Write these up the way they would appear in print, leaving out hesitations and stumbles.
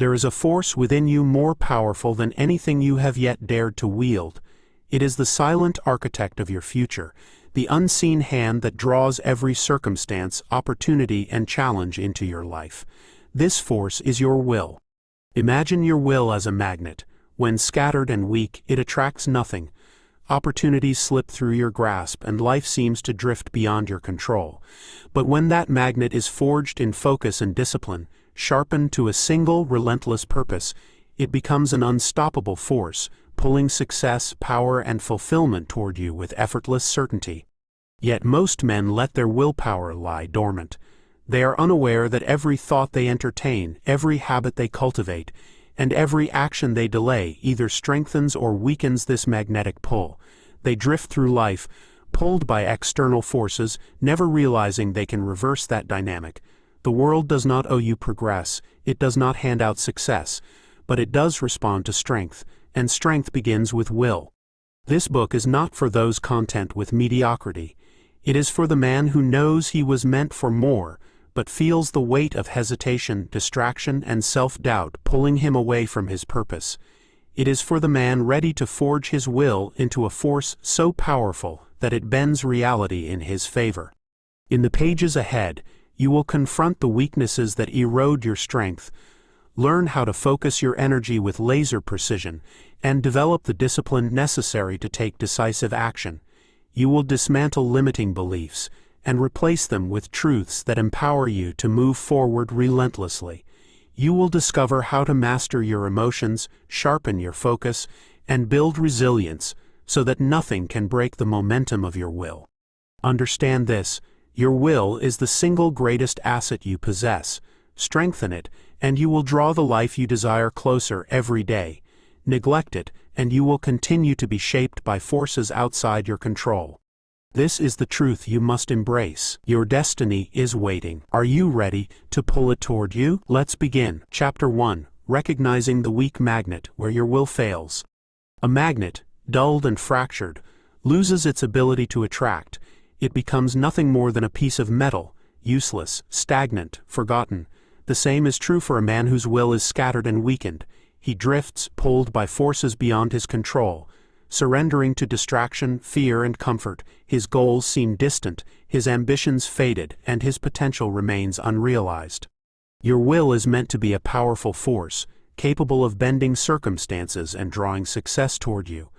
There is a force within you more powerful than anything you have yet dared to wield. It is the silent architect of your future, the unseen hand that draws every circumstance, opportunity, and challenge into your life. This force is your will. Imagine your will as a magnet. When scattered and weak, it attracts nothing. Opportunities slip through your grasp and life seems to drift beyond your control. But when that magnet is forged in focus and discipline, sharpened to a single relentless purpose, it becomes an unstoppable force, pulling success, power, and fulfillment toward you with effortless certainty. Yet most men let their willpower lie dormant. They are unaware that every thought they entertain, every habit they cultivate, and every action they delay either strengthens or weakens this magnetic pull. They drift through life, pulled by external forces, never realizing they can reverse that dynamic. The world does not owe you progress, it does not hand out success, but it does respond to strength, and strength begins with will. This book is not for those content with mediocrity. It is for the man who knows he was meant for more, but feels the weight of hesitation, distraction, and self-doubt pulling him away from his purpose. It is for the man ready to forge his will into a force so powerful that it bends reality in his favor. In the pages ahead, you will confront the weaknesses that erode your strength, learn how to focus your energy with laser precision, and develop the discipline necessary to take decisive action. You will dismantle limiting beliefs and replace them with truths that empower you to move forward relentlessly. You will discover how to master your emotions, sharpen your focus, and build resilience so that nothing can break the momentum of your will. Understand this: your will is the single greatest asset you possess. Strengthen it, and you will draw the life you desire closer every day. Neglect it, and you will continue to be shaped by forces outside your control. This is the truth you must embrace. Your destiny is waiting. Are you ready to pull it toward you? Let's begin. Chapter 1. Recognizing the weak magnet where your will fails. A magnet, dulled and fractured, loses its ability to attract. It becomes nothing more than a piece of metal, useless, stagnant, forgotten. The same is true for a man whose will is scattered and weakened. He drifts, pulled by forces beyond his control. Surrendering to distraction, fear, and comfort, his goals seem distant, his ambitions faded, and his potential remains unrealized. Your will is meant to be a powerful force, capable of bending circumstances and drawing success toward you.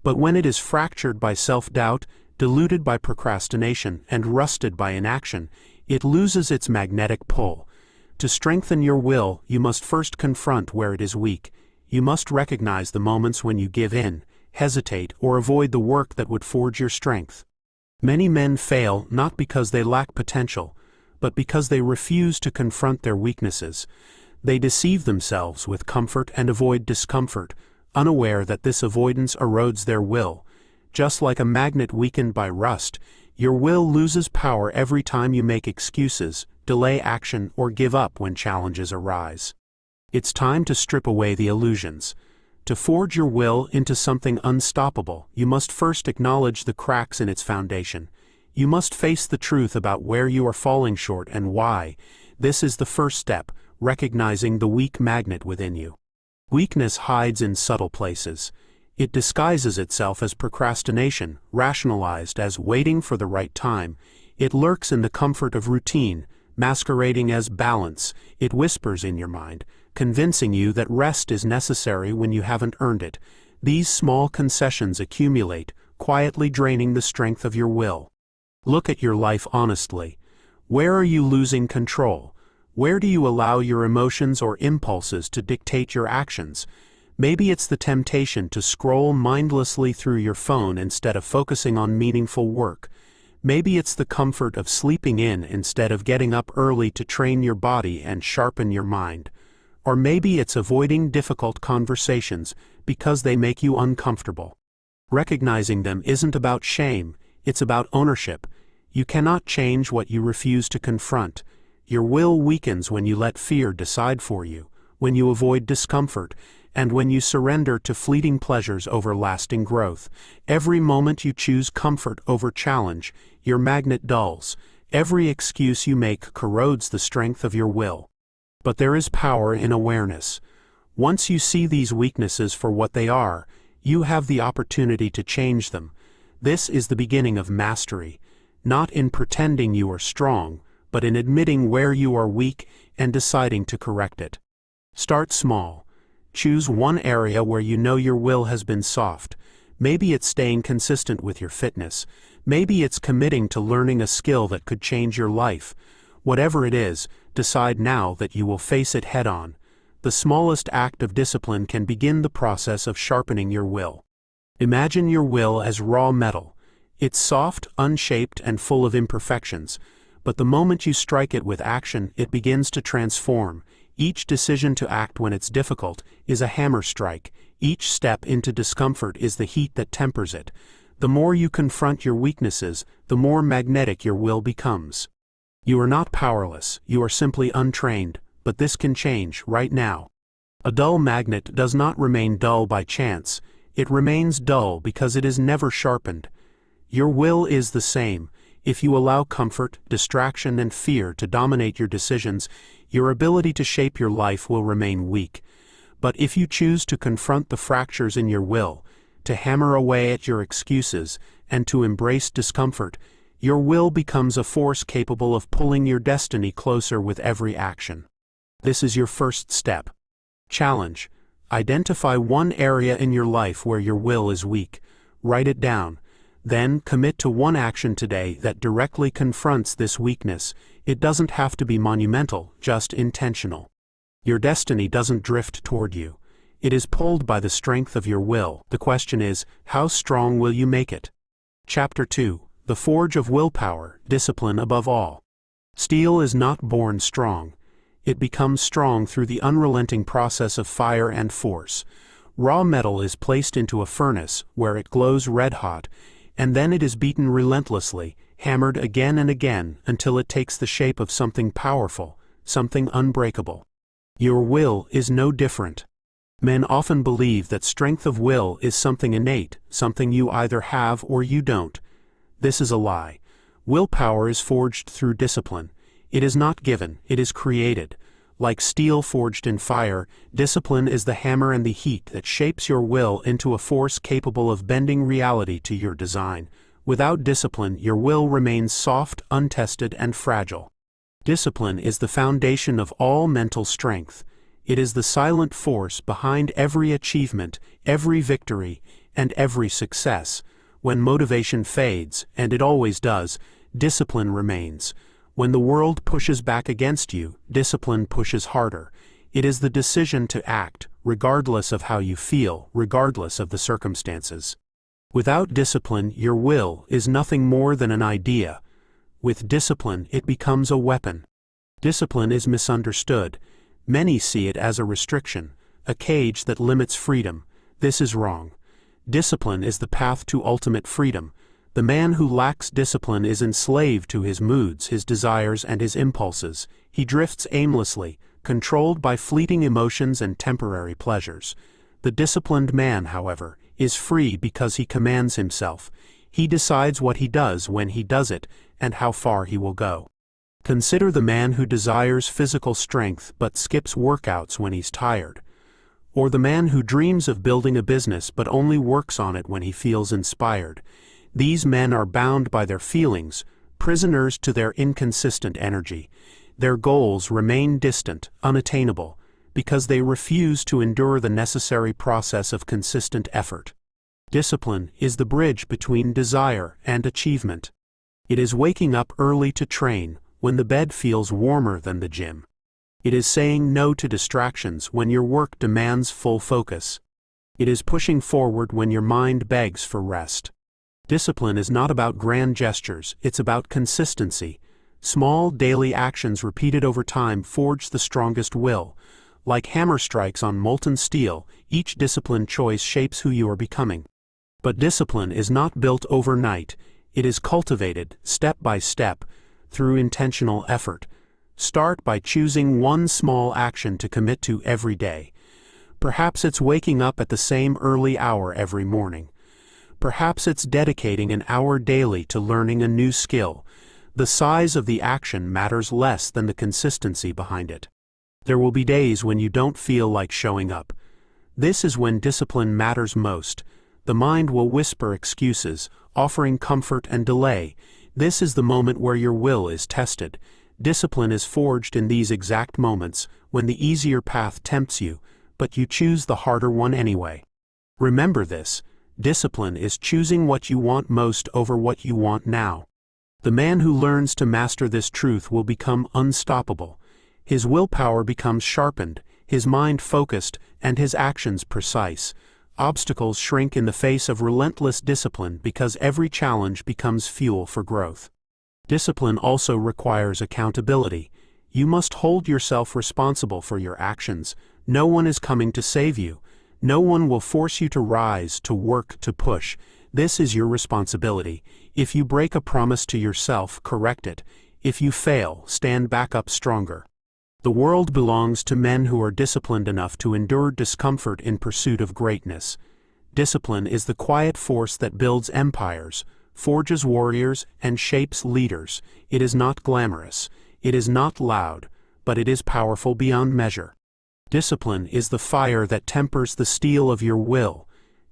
But when it is fractured by self-doubt, diluted by procrastination, and rusted by inaction, it loses its magnetic pull. To strengthen your will, you must first confront where it is weak. You must recognize the moments when you give in, hesitate, or avoid the work that would forge your strength. Many men fail not because they lack potential, but because they refuse to confront their weaknesses. They deceive themselves with comfort and avoid discomfort, unaware that this avoidance erodes their will. Just like a magnet weakened by rust, your will loses power every time you make excuses, delay action, or give up when challenges arise. It's time to strip away the illusions. To forge your will into something unstoppable, you must first acknowledge the cracks in its foundation. You must face the truth about where you are falling short and why. This is the first step, recognizing the weak magnet within you. Weakness hides in subtle places. It disguises itself as procrastination, rationalized as waiting for the right time. It lurks in the comfort of routine, masquerading as balance. It whispers in your mind, convincing you that rest is necessary when you haven't earned it. These small concessions accumulate, quietly draining the strength of your will. Look at your life honestly. Where are you losing control? Where do you allow your emotions or impulses to dictate your actions? Maybe it's the temptation to scroll mindlessly through your phone instead of focusing on meaningful work. Maybe it's the comfort of sleeping in instead of getting up early to train your body and sharpen your mind. Or maybe it's avoiding difficult conversations because they make you uncomfortable. Recognizing them isn't about shame, it's about ownership. You cannot change what you refuse to confront. Your will weakens when you let fear decide for you, when you avoid discomfort, and when you surrender to fleeting pleasures over lasting growth. Every moment you choose comfort over challenge, your magnet dulls. Every excuse you make corrodes the strength of your will. But there is power in awareness. Once you see these weaknesses for what they are, you have the opportunity to change them. This is the beginning of mastery, not in pretending you are strong, but in admitting where you are weak and deciding to correct it. Start small. Choose one area where you know your will has been soft. Maybe it's staying consistent with your fitness. Maybe it's committing to learning a skill that could change your life. Whatever it is, decide now that you will face it head-on. The smallest act of discipline can begin the process of sharpening your will. Imagine your will as raw metal. It's soft, unshaped, and full of imperfections. But the moment you strike it with action, it begins to transform. Each decision to act when it's difficult is a hammer strike. Each step into discomfort is the heat that tempers it. The more you confront your weaknesses, the more magnetic your will becomes. You are not powerless, you are simply untrained, but this can change right now. A dull magnet does not remain dull by chance. It remains dull because it is never sharpened. Your will is the same. If you allow comfort, distraction, and fear to dominate your decisions, your ability to shape your life will remain weak. But if you choose to confront the fractures in your will, to hammer away at your excuses, and to embrace discomfort, your will becomes a force capable of pulling your destiny closer with every action. This is your first step. Challenge. Identify one area in your life where your will is weak. Write it down. Then commit to one action today that directly confronts this weakness. It doesn't have to be monumental, just intentional. Your destiny doesn't drift toward you. It is pulled by the strength of your will. The question is, how strong will you make it? Chapter 2. The Forge of Willpower, Discipline Above All. Steel is not born strong. It becomes strong through the unrelenting process of fire and force. Raw metal is placed into a furnace where it glows red-hot, and then it is beaten relentlessly, hammered again and again until it takes the shape of something powerful, something unbreakable. Your will is no different. Men often believe that strength of will is something innate, something you either have or you don't. This is a lie. Willpower is forged through discipline. It is not given, it is created. Like steel forged in fire, discipline is the hammer and the heat that shapes your will into a force capable of bending reality to your design. Without discipline, your will remains soft, untested, and fragile. Discipline is the foundation of all mental strength. It is the silent force behind every achievement, every victory, and every success. When motivation fades, and it always does, discipline remains. When the world pushes back against you, discipline pushes harder. It is the decision to act, regardless of how you feel, regardless of the circumstances. Without discipline, your will is nothing more than an idea. With discipline, it becomes a weapon. Discipline is misunderstood. Many see it as a restriction, a cage that limits freedom. This is wrong. Discipline is the path to ultimate freedom. The man who lacks discipline is enslaved to his moods, his desires, and his impulses. He drifts aimlessly, controlled by fleeting emotions and temporary pleasures. The disciplined man, however, is free because he commands himself. He decides what he does when he does it, and how far he will go. Consider the man who desires physical strength but skips workouts when he's tired. Or the man who dreams of building a business but only works on it when he feels inspired. These men are bound by their feelings, prisoners to their inconsistent energy. Their goals remain distant, unattainable, because they refuse to endure the necessary process of consistent effort. Discipline is the bridge between desire and achievement. It is waking up early to train when the bed feels warmer than the gym. It is saying no to distractions when your work demands full focus. It is pushing forward when your mind begs for rest. Discipline is not about grand gestures, it's about consistency. Small, daily actions repeated over time forge the strongest will. Like hammer strikes on molten steel, each disciplined choice shapes who you are becoming. But discipline is not built overnight. It is cultivated, step by step, through intentional effort. Start by choosing one small action to commit to every day. Perhaps it's waking up at the same early hour every morning. Perhaps it's dedicating an hour daily to learning a new skill. The size of the action matters less than the consistency behind it. There will be days when you don't feel like showing up. This is when discipline matters most. The mind will whisper excuses, offering comfort and delay. This is the moment where your will is tested. Discipline is forged in these exact moments, when the easier path tempts you, but you choose the harder one anyway. Remember this: discipline is choosing what you want most over what you want now. The man who learns to master this truth will become unstoppable. His willpower becomes sharpened, his mind focused, and his actions precise. Obstacles shrink in the face of relentless discipline because every challenge becomes fuel for growth. Discipline also requires accountability. You must hold yourself responsible for your actions. No one is coming to save you. No one will force you to rise, to work, to push. This is your responsibility. If you break a promise to yourself, correct it. If you fail, stand back up stronger. The world belongs to men who are disciplined enough to endure discomfort in pursuit of greatness. Discipline is the quiet force that builds empires, forges warriors, and shapes leaders. It is not glamorous, it is not loud, but it is powerful beyond measure. Discipline is the fire that tempers the steel of your will.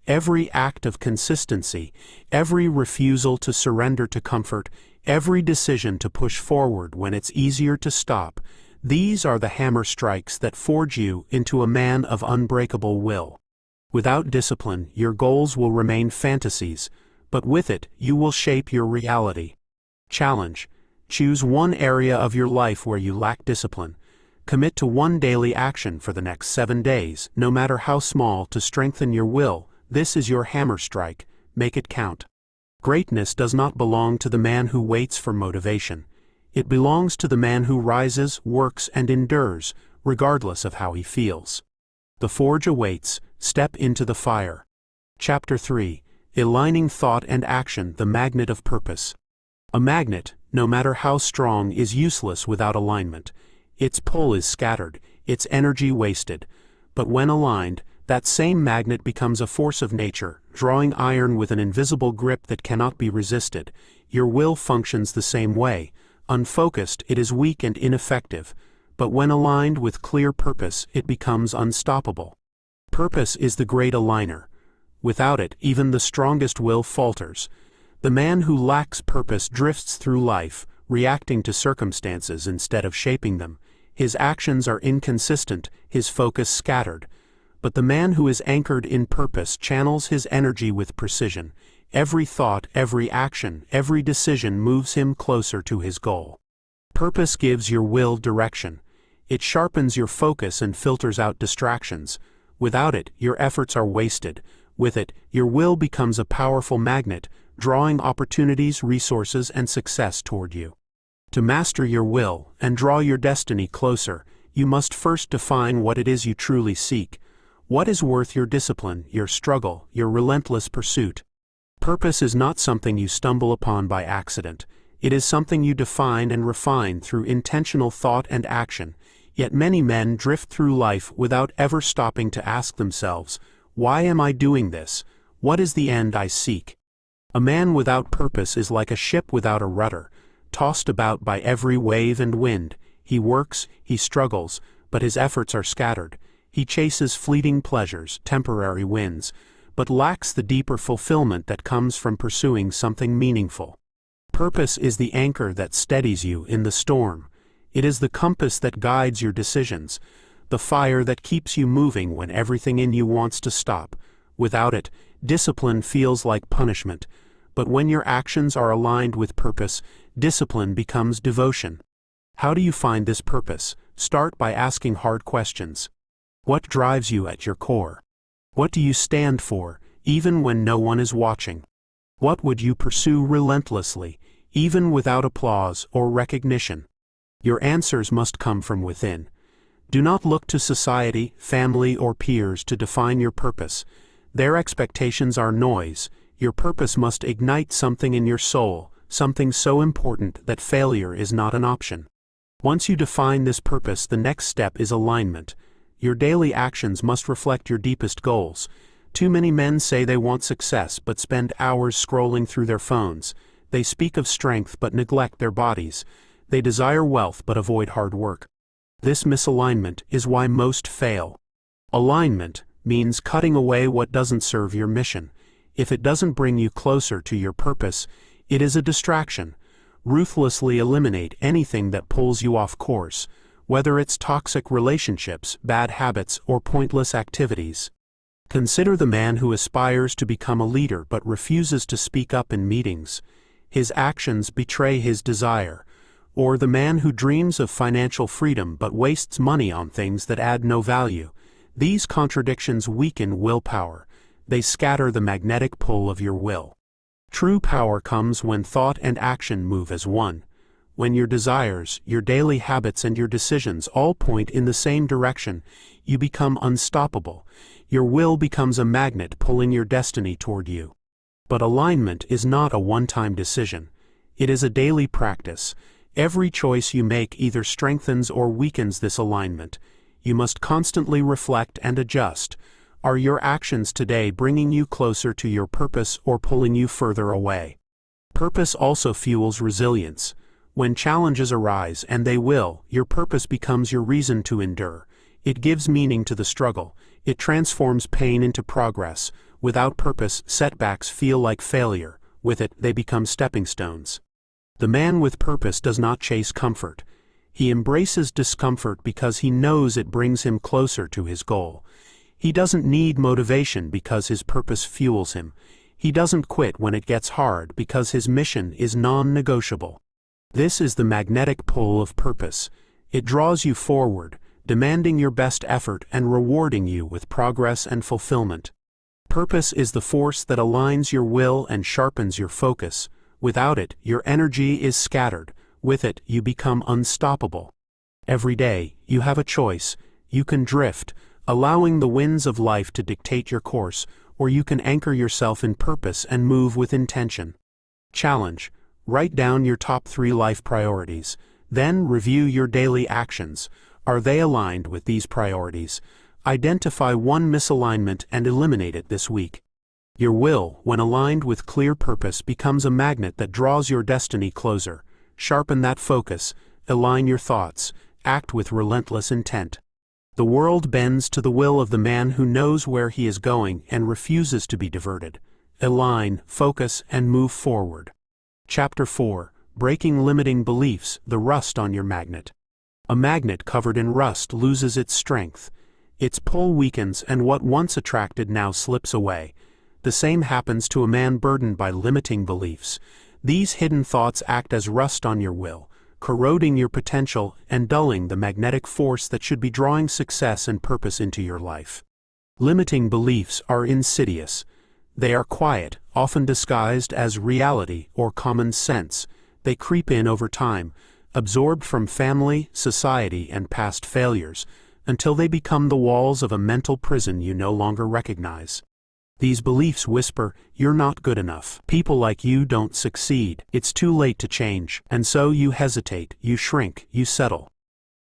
Every act of consistency, every refusal to surrender to comfort, every decision to push forward when it's easier to stop, these are the hammer strikes that forge you into a man of unbreakable will. Without discipline, your goals will remain fantasies, but with it, you will shape your reality. Challenge: choose one area of your life where you lack discipline. Commit to one daily action for the next 7 days, no matter how small, to strengthen your will. This is your hammer strike. Make it count. Greatness does not belong to the man who waits for motivation. It belongs to the man who rises, works, and endures, regardless of how he feels. The forge awaits. Step into the fire. Chapter 3: Aligning Thought and Action, the Magnet of Purpose. A magnet, no matter how strong, is useless without alignment. Its pull is scattered, its energy wasted. But when aligned, that same magnet becomes a force of nature, drawing iron with an invisible grip that cannot be resisted. Your will functions the same way. Unfocused, it is weak and ineffective. But when aligned with clear purpose, it becomes unstoppable. Purpose is the great aligner. Without it, even the strongest will falters. The man who lacks purpose drifts through life, reacting to circumstances instead of shaping them. His actions are inconsistent, his focus scattered. But the man who is anchored in purpose channels his energy with precision. Every thought, every action, every decision moves him closer to his goal. Purpose gives your will direction. It sharpens your focus and filters out distractions. Without it, your efforts are wasted. With it, your will becomes a powerful magnet, drawing opportunities, resources, and success toward you. To master your will and draw your destiny closer, you must first define what it is you truly seek. What is worth your discipline, your struggle, your relentless pursuit? Purpose is not something you stumble upon by accident. It is something you define and refine through intentional thought and action. Yet many men drift through life without ever stopping to ask themselves, why am I doing this? What is the end I seek? A man without purpose is like a ship without a rudder, tossed about by every wave and wind. He works, he struggles, but his efforts are scattered. He chases fleeting pleasures, temporary wins, but lacks the deeper fulfillment that comes from pursuing something meaningful. Purpose is the anchor that steadies you in the storm. It is the compass that guides your decisions, the fire that keeps you moving when everything in you wants to stop. Without it, discipline feels like punishment. But when your actions are aligned with purpose, discipline becomes devotion. How do you find this purpose? Start by asking hard questions. What drives you at your core? What do you stand for, even when no one is watching? What would you pursue relentlessly, even without applause or recognition? Your answers must come from within. Do not look to society, family, or peers to define your purpose. Their expectations are noise. Your purpose must ignite something in your soul, something so important that failure is not an option. Once you define this purpose, the next step is alignment. Your daily actions must reflect your deepest goals. Too many men say they want success but spend hours scrolling through their phones. They speak of strength but neglect their bodies. They desire wealth but avoid hard work. This misalignment is why most fail. Alignment means cutting away what doesn't serve your mission. If it doesn't bring you closer to your purpose, it is a distraction. Ruthlessly eliminate anything that pulls you off course, whether it's toxic relationships, bad habits, or pointless activities. Consider the man who aspires to become a leader but refuses to speak up in meetings. His actions betray his desire. Or the man who dreams of financial freedom but wastes money on things that add no value. These contradictions weaken willpower. They scatter the magnetic pull of your will. True power comes when thought and action move as one. When your desires, your daily habits, and your decisions all point in the same direction, you become unstoppable. Your will becomes a magnet pulling your destiny toward you. But alignment is not a one-time decision. It is a daily practice. Every choice you make either strengthens or weakens this alignment. You must constantly reflect and adjust. Are your actions today bringing you closer to your purpose or pulling you further away? Purpose also fuels resilience. When challenges arise, and they will, your purpose becomes your reason to endure. It gives meaning to the struggle. It transforms pain into progress. Without purpose, setbacks feel like failure. With it, they become stepping stones. The man with purpose does not chase comfort. He embraces discomfort because he knows it brings him closer to his goal. He doesn't need motivation because his purpose fuels him. He doesn't quit when it gets hard because his mission is non-negotiable. This is the magnetic pull of purpose. It draws you forward, demanding your best effort and rewarding you with progress and fulfillment. Purpose is the force that aligns your will and sharpens your focus. Without it, your energy is scattered. With it, you become unstoppable. Every day, you have a choice. You can drift, allowing the winds of life to dictate your course, or you can anchor yourself in purpose and move with intention. Challenge: write down your top 3 life priorities. Then review your daily actions. Are they aligned with these priorities? Identify one misalignment and eliminate it this week. Your will, when aligned with clear purpose, becomes a magnet that draws your destiny closer. Sharpen that focus, align your thoughts, act with relentless intent. The world bends to the will of the man who knows where he is going and refuses to be diverted. Align, focus, and move forward. Chapter 4: Breaking Limiting Beliefs, the Rust on Your Magnet. A magnet covered in rust loses its strength. Its pull weakens, and what once attracted now slips away. The same happens to a man burdened by limiting beliefs. These hidden thoughts act as rust on your will, corroding your potential and dulling the magnetic force that should be drawing success and purpose into your life. Limiting beliefs are insidious. They are quiet, often disguised as reality or common sense. They creep in over time, absorbed from family, society, and past failures, until they become the walls of a mental prison you no longer recognize. These beliefs whisper, "You're not good enough. People like you don't succeed. It's too late to change." And so you hesitate, you shrink, you settle.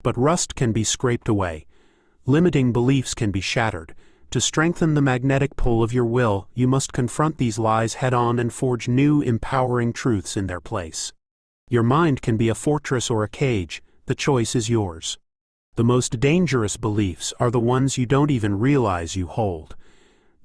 But rust can be scraped away. Limiting beliefs can be shattered. To strengthen the magnetic pull of your will, you must confront these lies head-on and forge new, empowering truths in their place. Your mind can be a fortress or a cage. The choice is yours. The most dangerous beliefs are the ones you don't even realize you hold.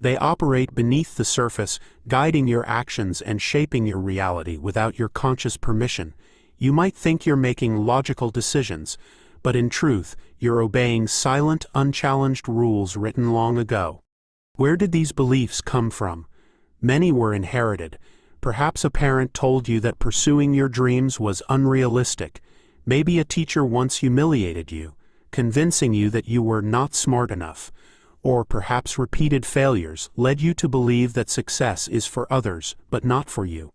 They operate beneath the surface, guiding your actions and shaping your reality without your conscious permission. You might think you're making logical decisions, but in truth, you're obeying silent, unchallenged rules written long ago. Where did these beliefs come from? Many were inherited. Perhaps a parent told you that pursuing your dreams was unrealistic. Maybe a teacher once humiliated you, convincing you that you were not smart enough. Or perhaps repeated failures led you to believe that success is for others, but not for you.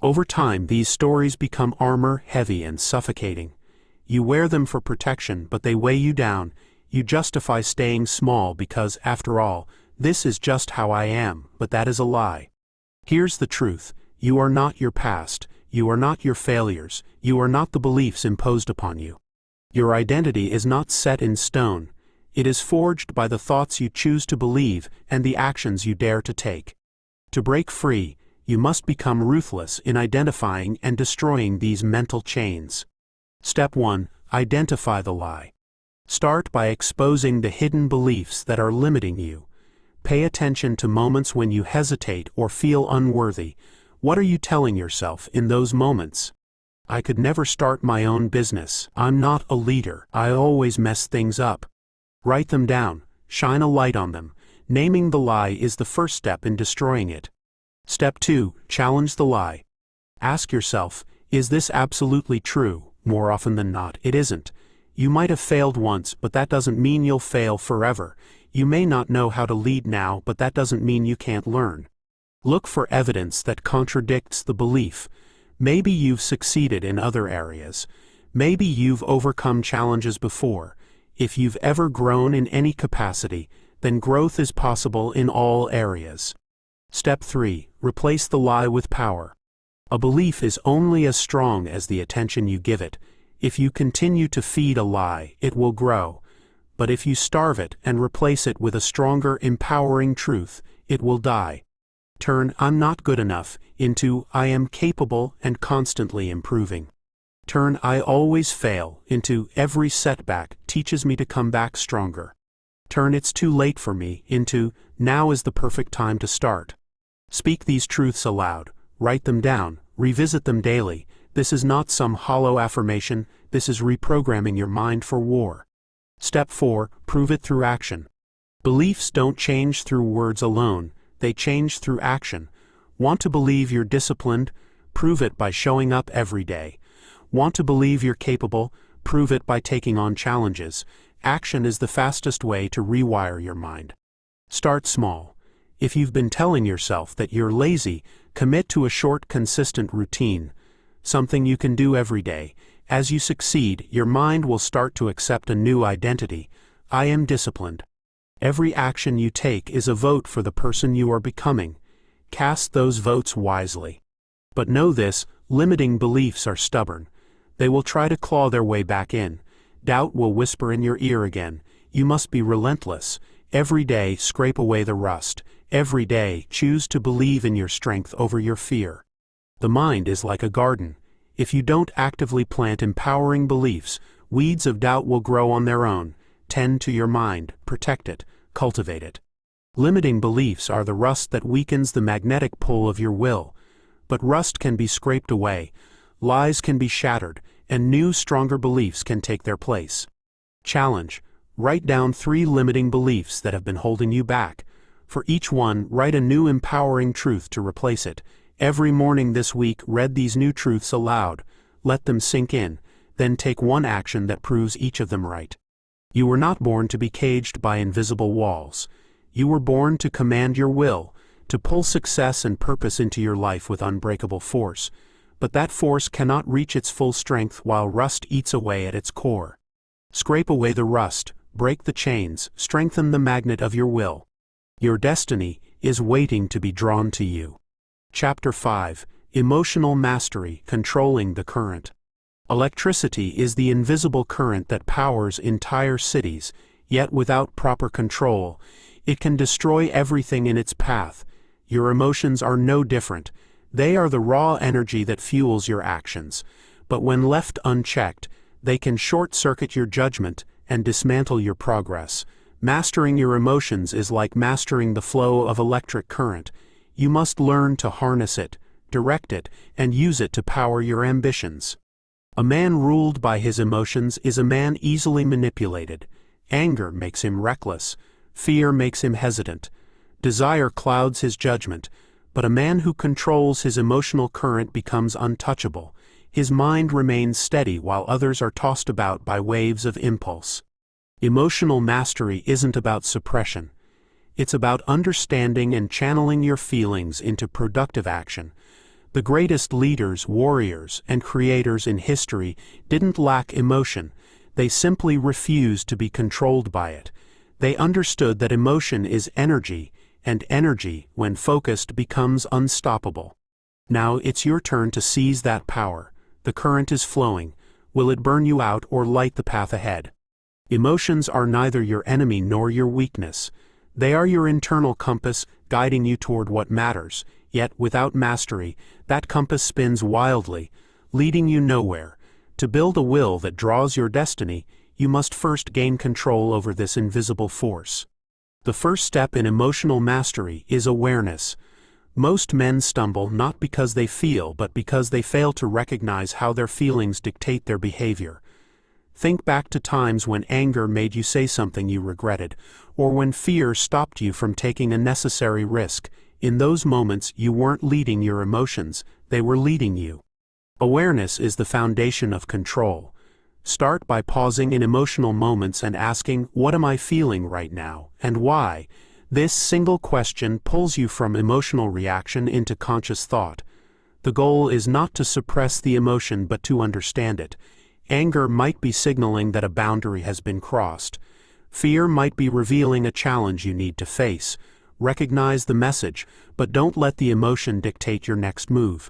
Over time, these stories become armor, heavy and suffocating. You wear them for protection, but they weigh you down. You justify staying small because, after all, this is just how I am, but that is a lie. Here's the truth: you are not your past, you are not your failures, you are not the beliefs imposed upon you. Your identity is not set in stone. It is forged by the thoughts you choose to believe and the actions you dare to take. To break free, you must become ruthless in identifying and destroying these mental chains. Step 1. Identify the lie. Start by exposing the hidden beliefs that are limiting you. Pay attention to moments when you hesitate or feel unworthy. What are you telling yourself in those moments? I could never start my own business. I'm not a leader. I always mess things up. Write them down. Shine a light on them. Naming the lie is the first step in destroying it. Step 2. Challenge the lie. Ask yourself, is this absolutely true? More often than not, it isn't. You might have failed once, but that doesn't mean you'll fail forever. You may not know how to lead now, but that doesn't mean you can't learn. Look for evidence that contradicts the belief. Maybe you've succeeded in other areas. Maybe you've overcome challenges before. If you've ever grown in any capacity, then growth is possible in all areas. Step 3. Replace the lie with power. A belief is only as strong as the attention you give it. If you continue to feed a lie, it will grow. But if you starve it and replace it with a stronger, empowering truth, it will die. Turn "I'm not good enough" into "I am capable and constantly improving." Turn "I always fail" into "every setback teaches me to come back stronger." Turn "it's too late for me" into "now is the perfect time to start." Speak these truths aloud. Write them down. Revisit them daily. This is not some hollow affirmation. This is reprogramming your mind for war. Step 4. Prove it through action. Beliefs don't change through words alone. They change through action. Want to believe you're disciplined? Prove it by showing up every day. Want to believe you're capable? Prove it by taking on challenges. Action is the fastest way to rewire your mind. Start small. If you've been telling yourself that you're lazy, commit to a short, consistent routine. Something you can do every day. As you succeed, your mind will start to accept a new identity. I am disciplined. Every action you take is a vote for the person you are becoming. Cast those votes wisely. But know this, limiting beliefs are stubborn. They will try to claw their way back in. Doubt will whisper in your ear again. You must be relentless. Every day, scrape away the rust. Every day, choose to believe in your strength over your fear. The mind is like a garden. If you don't actively plant empowering beliefs, weeds of doubt will grow on their own. Tend to your mind, protect it, cultivate it. Limiting beliefs are the rust that weakens the magnetic pull of your will. But rust can be scraped away, lies can be shattered, and new, stronger beliefs can take their place. Challenge. Write down 3 limiting beliefs that have been holding you back. For each one, write a new empowering truth to replace it. Every morning this week, read these new truths aloud. Let them sink in. Then take one action that proves each of them right. You were not born to be caged by invisible walls. You were born to command your will, to pull success and purpose into your life with unbreakable force. But that force cannot reach its full strength while rust eats away at its core. Scrape away the rust, break the chains, strengthen the magnet of your will. Your destiny is waiting to be drawn to you. Chapter 5. Emotional Mastery, Controlling the Current. Electricity is the invisible current that powers entire cities, yet without proper control, it can destroy everything in its path. Your emotions are no different. They are the raw energy that fuels your actions. But when left unchecked, they can short-circuit your judgment and dismantle your progress. Mastering your emotions is like mastering the flow of electric current. You must learn to harness it, direct it, and use it to power your ambitions. A man ruled by his emotions is a man easily manipulated. Anger makes him reckless. Fear makes him hesitant. Desire clouds his judgment. But a man who controls his emotional current becomes untouchable. His mind remains steady while others are tossed about by waves of impulse. Emotional mastery isn't about suppression. It's about understanding and channeling your feelings into productive action. The greatest leaders, warriors, and creators in history didn't lack emotion. They simply refused to be controlled by it. They understood that emotion is energy, and energy, when focused, becomes unstoppable. Now it's your turn to seize that power. The current is flowing. Will it burn you out or light the path ahead? Emotions are neither your enemy nor your weakness. They are your internal compass, guiding you toward what matters. Yet, without mastery, that compass spins wildly, leading you nowhere. To build a will that draws your destiny, you must first gain control over this invisible force. The first step in emotional mastery is awareness. Most men stumble not because they feel, but because they fail to recognize how their feelings dictate their behavior. Think back to times when anger made you say something you regretted, or when fear stopped you from taking a necessary risk. In those moments, you weren't leading your emotions, they were leading you. Awareness is the foundation of control. Start by pausing in emotional moments and asking, what am I feeling right now, and why? This single question pulls you from emotional reaction into conscious thought. The goal is not to suppress the emotion but to understand it. Anger might be signaling that a boundary has been crossed. Fear might be revealing a challenge you need to face. Recognize the message, but don't let the emotion dictate your next move.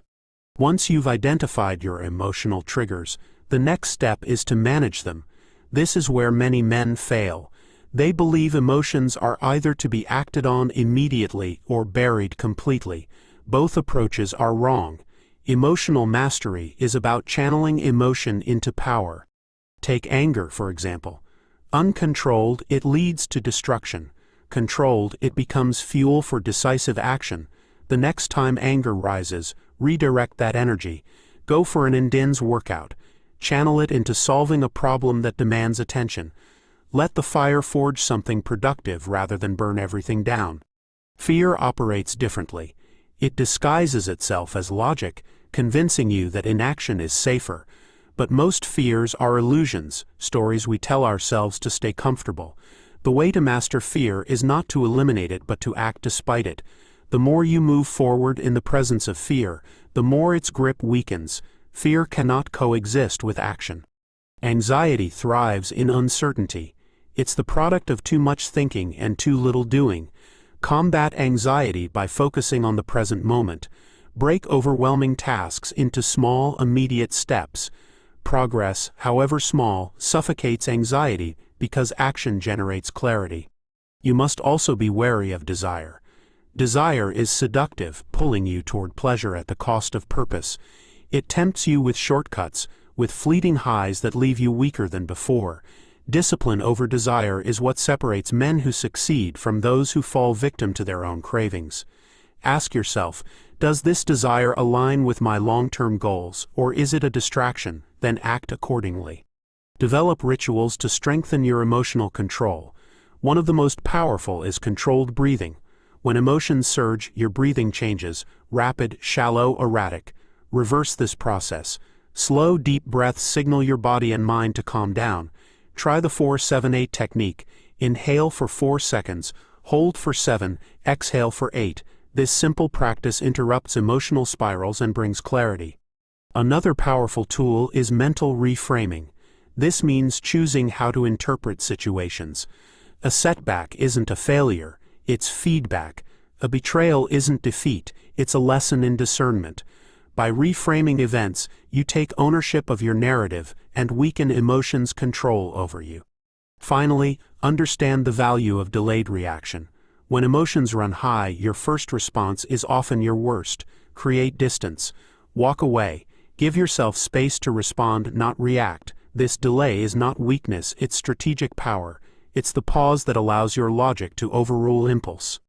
Once you've identified your emotional triggers, the next step is to manage them. This is where many men fail. They believe emotions are either to be acted on immediately or buried completely. Both approaches are wrong. Emotional mastery is about channeling emotion into power. Take anger, for example. Uncontrolled, it leads to destruction. Controlled, it becomes fuel for decisive action. The next time anger rises, redirect that energy. Go for an intense workout. Channel it into solving a problem that demands attention. Let the fire forge something productive rather than burn everything down. Fear operates differently. It disguises itself as logic, convincing you that inaction is safer. But most fears are illusions, stories we tell ourselves to stay comfortable. The way to master fear is not to eliminate it but to act despite it. The more you move forward in the presence of fear, the more its grip weakens. Fear cannot coexist with action. Anxiety thrives in uncertainty. It's the product of too much thinking and too little doing. Combat anxiety by focusing on the present moment. Break overwhelming tasks into small, immediate steps. Progress, however small, suffocates anxiety because action generates clarity. You must also be wary of desire. Desire is seductive, pulling you toward pleasure at the cost of purpose. It tempts you with shortcuts, with fleeting highs that leave you weaker than before. Discipline over desire is what separates men who succeed from those who fall victim to their own cravings. Ask yourself, does this desire align with my long-term goals, or is it a distraction? Then act accordingly. Develop rituals to strengthen your emotional control. One of the most powerful is controlled breathing. When emotions surge, your breathing changes, rapid, shallow, erratic. Reverse this process. Slow, deep breaths signal your body and mind to calm down. Try the 4-7-8 technique. Inhale for 4 seconds, hold for 7, exhale for 8. This simple practice interrupts emotional spirals and brings clarity. Another powerful tool is mental reframing. This means choosing how to interpret situations. A setback isn't a failure, it's feedback. A betrayal isn't defeat, it's a lesson in discernment. By reframing events, you take ownership of your narrative and weaken emotions' control over you. Finally, understand the value of delayed reaction. When emotions run high, your first response is often your worst. Create distance. Walk away. Give yourself space to respond, not react. This delay is not weakness, it's strategic power. It's the pause that allows your logic to overrule impulse.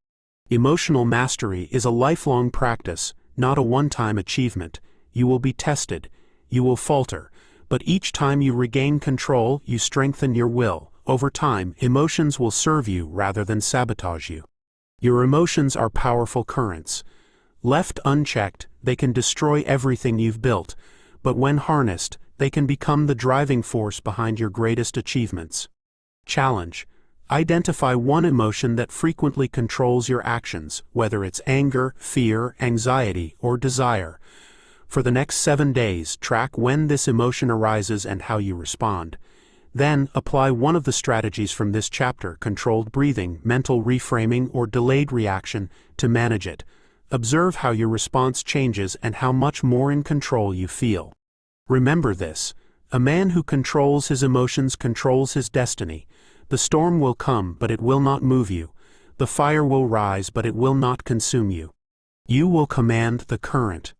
Emotional mastery is a lifelong practice, not a one-time achievement. You will be tested. You will falter. But each time you regain control, you strengthen your will. Over time, emotions will serve you rather than sabotage you. Your emotions are powerful currents. Left unchecked, they can destroy everything you've built. But when harnessed, they can become the driving force behind your greatest achievements. Challenge. Identify one emotion that frequently controls your actions, whether it's anger, fear, anxiety, or desire. For the next 7 days, track when this emotion arises and how you respond. Then, apply one of the strategies from this chapter, controlled breathing, mental reframing, or delayed reaction, to manage it. Observe how your response changes and how much more in control you feel. Remember this: a man who controls his emotions controls his destiny. The storm will come, but it will not move you. The fire will rise, but it will not consume you. You will command the current.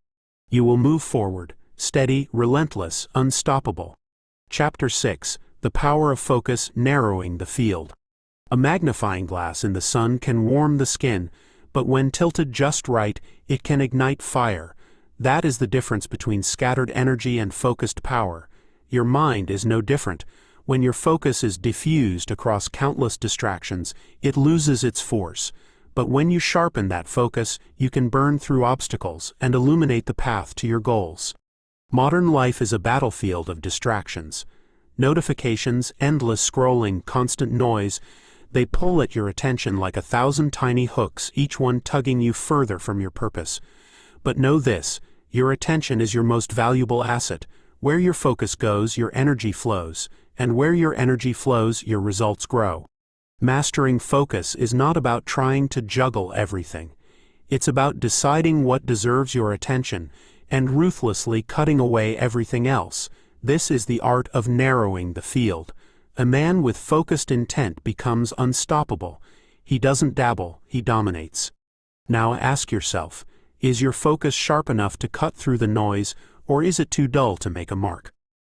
You will move forward, steady, relentless, unstoppable. Chapter 6: The power of focus narrowing the field. A magnifying glass in the sun can warm the skin, but when tilted just right, it can ignite fire. That is the difference between scattered energy and focused power. Your mind is no different. When your focus is diffused across countless distractions, it loses its force. But when you sharpen that focus, you can burn through obstacles and illuminate the path to your goals. Modern life is a battlefield of distractions. Notifications, endless scrolling, constant noise, they pull at your attention like 1,000 tiny hooks, each one tugging you further from your purpose. But know this, your attention is your most valuable asset. Where your focus goes, your energy flows, and where your energy flows, your results grow. Mastering focus is not about trying to juggle everything. It's about deciding what deserves your attention and ruthlessly cutting away everything else. This is the art of narrowing the field. A man with focused intent becomes unstoppable. He doesn't dabble, he dominates. Now ask yourself, is your focus sharp enough to cut through the noise, or is it too dull to make a mark?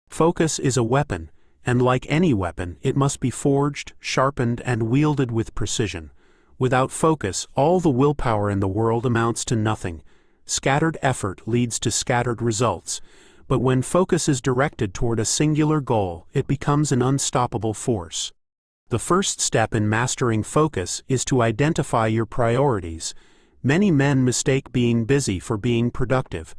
Focus is a weapon, and like any weapon, it must be forged, sharpened, and wielded with precision. Without focus, all the willpower in the world amounts to nothing. Scattered effort leads to scattered results. But when focus is directed toward a singular goal, it becomes an unstoppable force. The first step in mastering focus is to identify your priorities. Many men mistake being busy for being productive.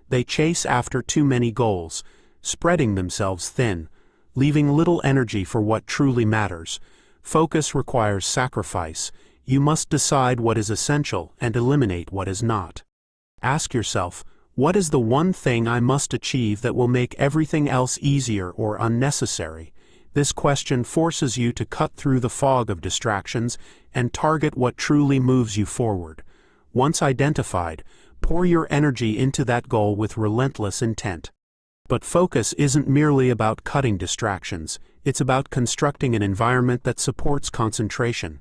They chase after too many goals, spreading themselves thin, leaving little energy for what truly matters. Focus requires sacrifice. You must decide what is essential and eliminate what is not. Ask yourself, what is the one thing I must achieve that will make everything else easier or unnecessary? This question forces you to cut through the fog of distractions and target what truly moves you forward. Once identified, pour your energy into that goal with relentless intent. But focus isn't merely about cutting distractions, it's about constructing an environment that supports concentration.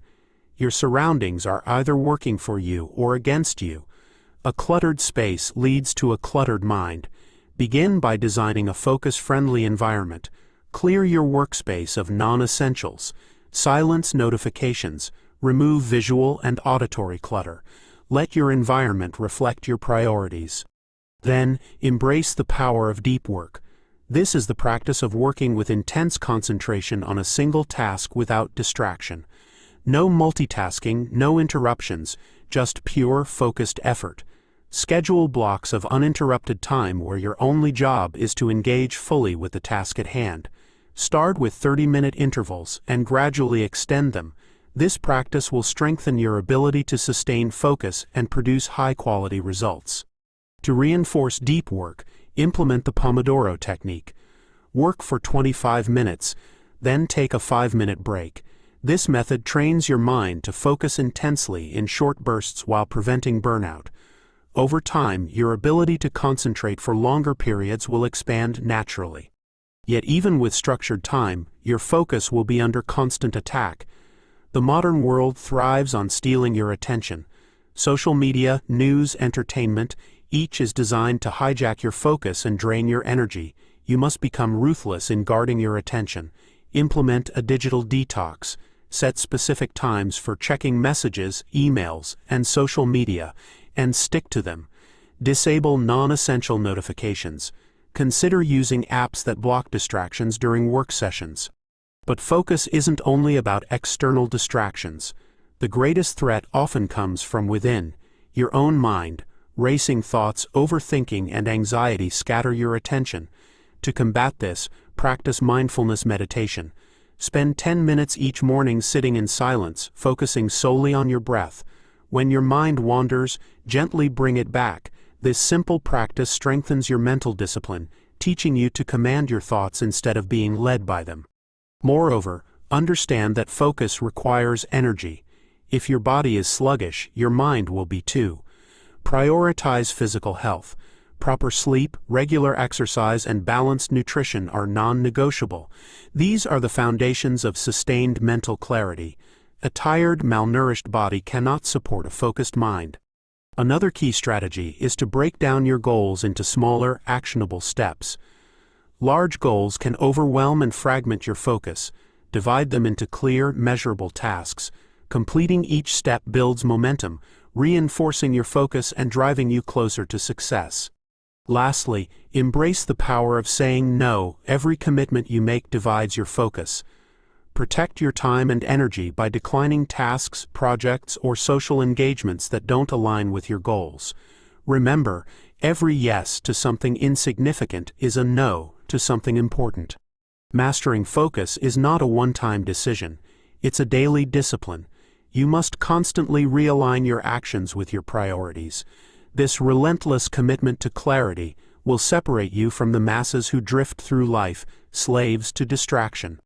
Your surroundings are either working for you or against you. A cluttered space leads to a cluttered mind. Begin by designing a focus-friendly environment. Clear your workspace of non-essentials. Silence notifications. Remove visual and auditory clutter. Let your environment reflect your priorities. Then, embrace the power of deep work. This is the practice of working with intense concentration on a single task without distraction. No multitasking, no interruptions, just pure, focused effort. Schedule blocks of uninterrupted time where your only job is to engage fully with the task at hand. Start with 30-minute intervals and gradually extend them. This practice will strengthen your ability to sustain focus and produce high-quality results. To reinforce deep work, implement the Pomodoro technique. Work for 25 minutes, then take a 5-minute break. This method trains your mind to focus intensely in short bursts while preventing burnout. Over time, your ability to concentrate for longer periods will expand naturally. Yet even with structured time, your focus will be under constant attack. The modern world thrives on stealing your attention. Social media, news, entertainment, each is designed to hijack your focus and drain your energy. You must become ruthless in guarding your attention. Implement a digital detox. Set specific times for checking messages, emails, and social media, and stick to them. Disable non-essential notifications. Consider using apps that block distractions during work sessions. But focus isn't only about external distractions. The greatest threat often comes from within. Your own mind, racing thoughts, overthinking, and anxiety scatter your attention. To combat this, practice mindfulness meditation. Spend 10 minutes each morning sitting in silence, focusing solely on your breath. When your mind wanders, gently bring it back. This simple practice strengthens your mental discipline, teaching you to command your thoughts instead of being led by them. Moreover, understand that focus requires energy. If your body is sluggish, your mind will be too. Prioritize physical health. Proper sleep, regular exercise, and balanced nutrition are non-negotiable. These are the foundations of sustained mental clarity. A tired, malnourished body cannot support a focused mind. Another key strategy is to break down your goals into smaller, actionable steps. Large goals can overwhelm and fragment your focus. Divide them into clear, measurable tasks. Completing each step builds momentum, reinforcing your focus and driving you closer to success. Lastly, embrace the power of saying no. Every commitment you make divides your focus. Protect your time and energy by declining tasks, projects, or social engagements that don't align with your goals. Remember, every yes to something insignificant is a no to something important. Mastering focus is not a one-time decision. It's a daily discipline. You must constantly realign your actions with your priorities. This relentless commitment to clarity will separate you from the masses who drift through life, slaves to distraction.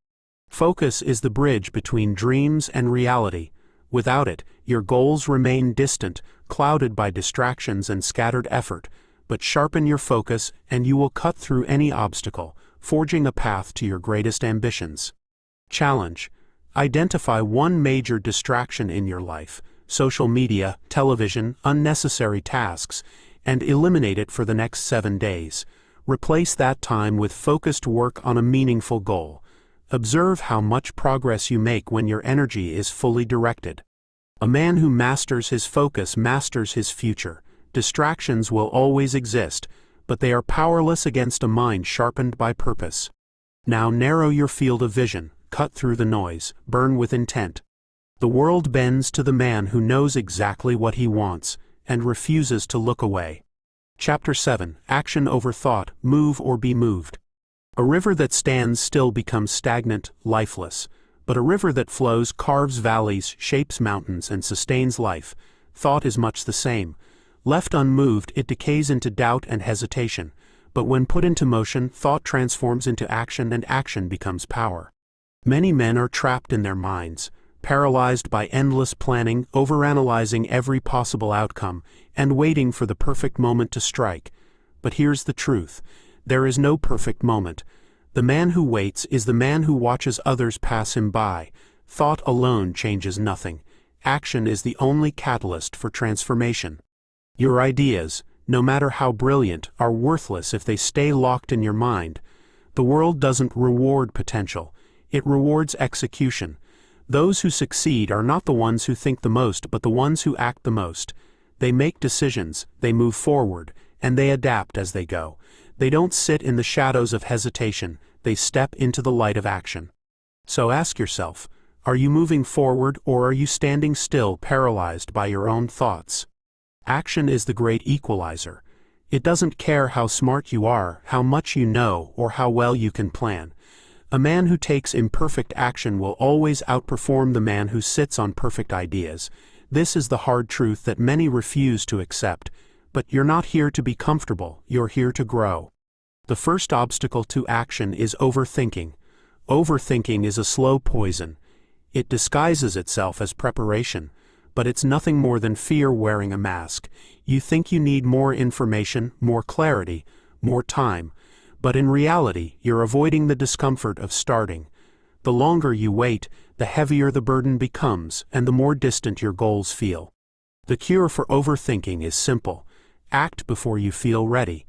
Focus is the bridge between dreams and reality. Without it, your goals remain distant, clouded by distractions and scattered effort. But sharpen your focus and you will cut through any obstacle, forging a path to your greatest ambitions. Challenge: identify one major distraction in your life, social media, television, unnecessary tasks, and eliminate it for the next 7 days. Replace that time with focused work on a meaningful goal. Observe how much progress you make when your energy is fully directed. A man who masters his focus masters his future. Distractions will always exist, but they are powerless against a mind sharpened by purpose. Now narrow your field of vision, cut through the noise, burn with intent. The world bends to the man who knows exactly what he wants and refuses to look away. Chapter 7: Action over Thought. Move or be moved. A river that stands still becomes stagnant, lifeless, but a river that flows carves valleys, shapes mountains, and sustains life. Thought is much the same. Left unmoved, it decays into doubt and hesitation, but when put into motion, thought transforms into action and action becomes power. Many men are trapped in their minds, paralyzed by endless planning, overanalyzing every possible outcome, and waiting for the perfect moment to strike. But here's the truth: there is no perfect moment. The man who waits is the man who watches others pass him by. Thought alone changes nothing. Action is the only catalyst for transformation. Your ideas, no matter how brilliant, are worthless if they stay locked in your mind. The world doesn't reward potential, it rewards execution. Those who succeed are not the ones who think the most, but the ones who act the most. They make decisions, they move forward, and they adapt as they go. They don't sit in the shadows of hesitation, they step into the light of action. So ask yourself, are you moving forward or are you standing still, paralyzed by your own thoughts? Action is the great equalizer. It doesn't care how smart you are, how much you know, or how well you can plan. A man who takes imperfect action will always outperform the man who sits on perfect ideas. This is the hard truth that many refuse to accept. But you're not here to be comfortable, you're here to grow. The first obstacle to action is overthinking. Overthinking is a slow poison. It disguises itself as preparation, but it's nothing more than fear wearing a mask. You think you need more information, more clarity, more time, but in reality, you're avoiding the discomfort of starting. The longer you wait, the heavier the burden becomes, and the more distant your goals feel. The cure for overthinking is simple. Act before you feel ready.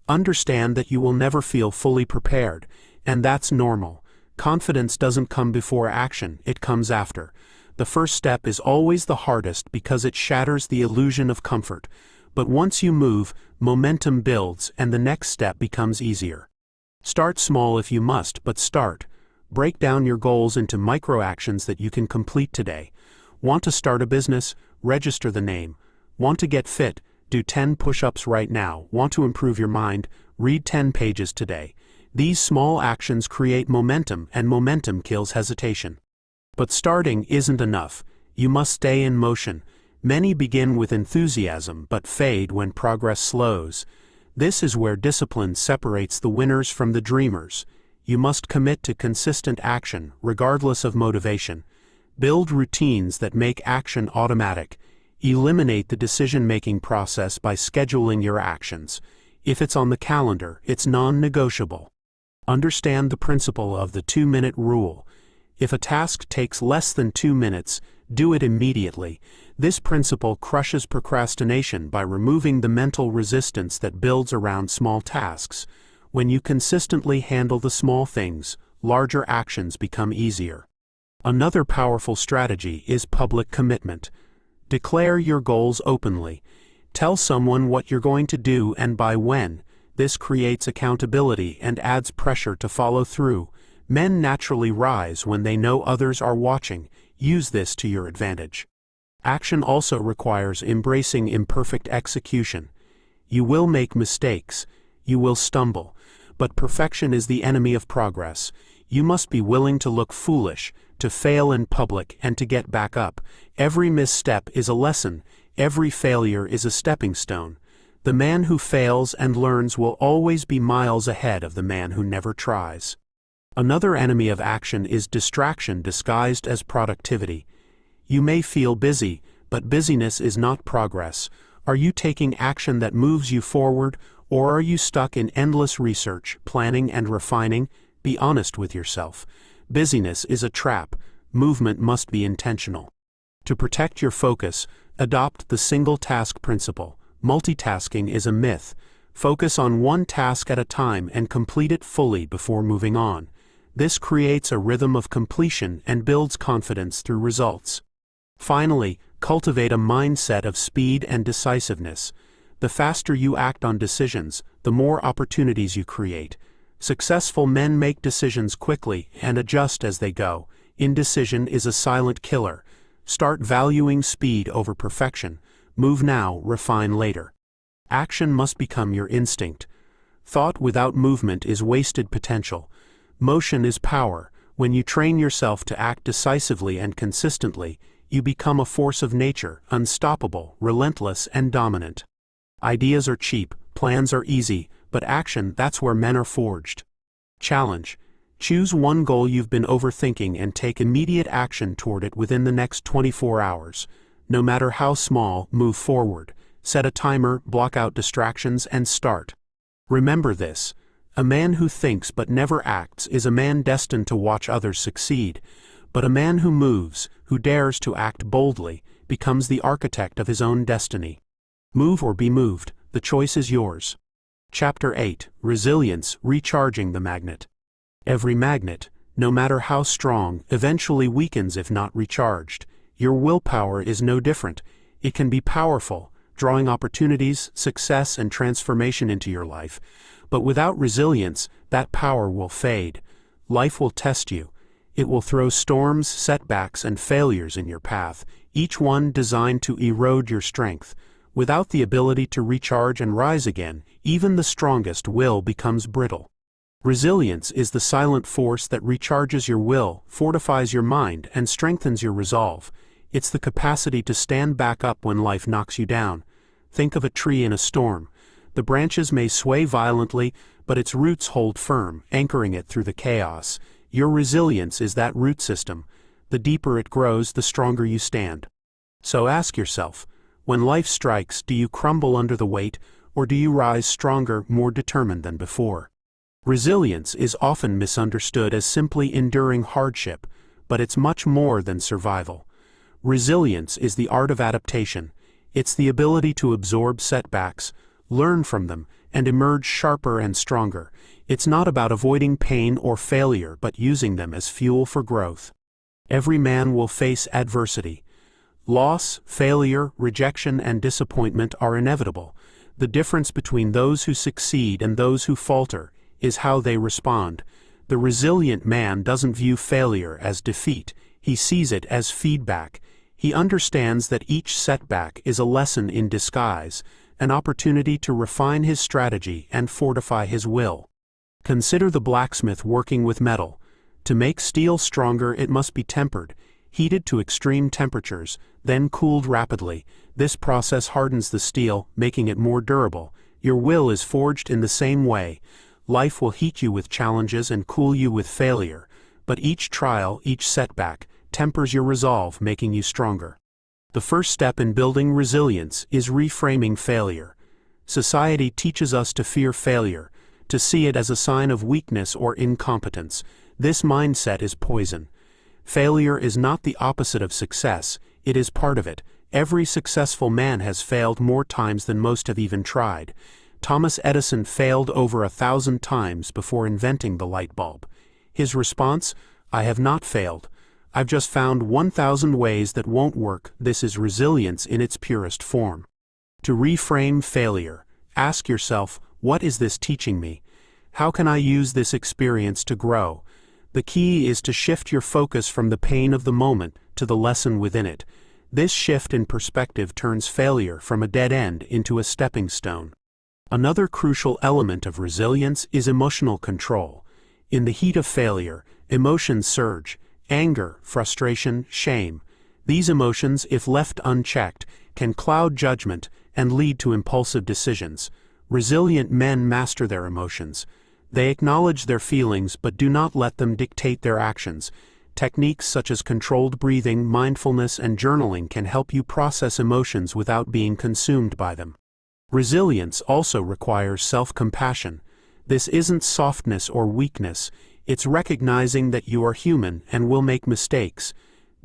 Understand that you will never feel fully prepared, and that's normal. Confidence doesn't come before action, it comes after. The first step is always the hardest because it shatters the illusion of comfort. But once you move, momentum builds and the next step becomes easier. Start small if you must, but start. Break down your goals into micro-actions that you can complete today. Want to start a business? Register the name. Want to get fit? Do 10 push-ups right now. Want to improve your mind? Read 10 pages today. These small actions create momentum, and momentum kills hesitation. But starting isn't enough. You must stay in motion. Many begin with enthusiasm but fade when progress slows. This is where discipline separates the winners from the dreamers. You must commit to consistent action, regardless of motivation. Build routines that make action automatic. Eliminate the decision-making process by scheduling your actions. If it's on the calendar, it's non-negotiable. Understand the principle of the 2-minute rule. If a task takes less than 2 minutes, do it immediately. This principle crushes procrastination by removing the mental resistance that builds around small tasks. When you consistently handle the small things, larger actions become easier. Another powerful strategy is public commitment. Declare your goals openly. Tell someone what you're going to do and by when. This creates accountability and adds pressure to follow through. Men naturally rise when they know others are watching. Use this to your advantage. Action also requires embracing imperfect execution. You will make mistakes. You will stumble. But perfection is the enemy of progress. You must be willing to look foolish, to fail in public, and to get back up. Every misstep is a lesson. Every failure is a stepping stone. The man who fails and learns will always be miles ahead of the man who never tries. Another enemy of action is distraction disguised as productivity. You may feel busy, but busyness is not progress. Are you taking action that moves you forward, or are you stuck in endless research, planning, and refining? Be honest with yourself. Busyness is a trap. Movement must be intentional. To protect your focus, adopt the single-task principle. Multitasking is a myth. Focus on one task at a time and complete it fully before moving on. This creates a rhythm of completion and builds confidence through results. Finally, cultivate a mindset of speed and decisiveness. The faster you act on decisions, the more opportunities you create. Successful men make decisions quickly and adjust as they go. Indecision is a silent killer. Start valuing speed over perfection. Move now, refine later. Action must become your instinct. Thought without movement is wasted potential. Motion is power. When you train yourself to act decisively and consistently, you become a force of nature, unstoppable, relentless, and dominant. Ideas are cheap, plans are easy, but action, that's where men are forged. Challenge. Choose one goal you've been overthinking and take immediate action toward it within the next 24 hours. No matter how small, move forward. Set a timer, block out distractions, and start. Remember this. A man who thinks but never acts is a man destined to watch others succeed. But a man who moves, who dares to act boldly, becomes the architect of his own destiny. Move or be moved. The choice is yours. Chapter 8. Resilience, Recharging the Magnet. Every magnet, no matter how strong, eventually weakens if not recharged. Your willpower is no different. It can be powerful, drawing opportunities, success, and transformation into your life. But without resilience, that power will fade. Life will test you. It will throw storms, setbacks, and failures in your path, each one designed to erode your strength. Without the ability to recharge and rise again, even the strongest will becomes brittle. Resilience is the silent force that recharges your will, fortifies your mind, and strengthens your resolve. It's the capacity to stand back up when life knocks you down. Think of a tree in a storm. The branches may sway violently, but its roots hold firm, anchoring it through the chaos. Your resilience is that root system. The deeper it grows, the stronger you stand. So ask yourself, when life strikes, do you crumble under the weight, or do you rise stronger, more determined than before? Resilience is often misunderstood as simply enduring hardship, but it's much more than survival. Resilience is the art of adaptation. It's the ability to absorb setbacks, learn from them, and emerge sharper and stronger. It's not about avoiding pain or failure, but using them as fuel for growth. Every man will face adversity. Loss, failure, rejection, and disappointment are inevitable. The difference between those who succeed and those who falter is how they respond. The resilient man doesn't view failure as defeat. He sees it as feedback. He understands that each setback is a lesson in disguise, an opportunity to refine his strategy and fortify his will. Consider the blacksmith working with metal. To make steel stronger, it must be tempered, heated to extreme temperatures, then cooled rapidly. This process hardens the steel, making it more durable. Your will is forged in the same way. Life will heat you with challenges and cool you with failure, but each trial, each setback, tempers your resolve, making you stronger. The first step in building resilience is reframing failure. Society teaches us to fear failure, to see it as a sign of weakness or incompetence. This mindset is poison. Failure is not the opposite of success, it is part of it. Every successful man has failed more times than most have even tried. Thomas Edison failed over 1,000 times before inventing the light bulb. His response: "I have not failed. I've just found 1,000 ways that won't work." This is resilience in its purest form. To reframe failure, ask yourself, what is this teaching me? How can I use this experience to grow? The key is to shift your focus from the pain of the moment to the lesson within it. This shift in perspective turns failure from a dead end into a stepping stone. Another crucial element of resilience is emotional control. In the heat of failure, emotions surge: anger, frustration, shame. These emotions, if left unchecked, can cloud judgment and lead to impulsive decisions. Resilient men master their emotions. They acknowledge their feelings but do not let them dictate their actions. Techniques such as controlled breathing, mindfulness, and journaling can help you process emotions without being consumed by them. Resilience also requires self-compassion. This isn't softness or weakness, it's recognizing that you are human and will make mistakes.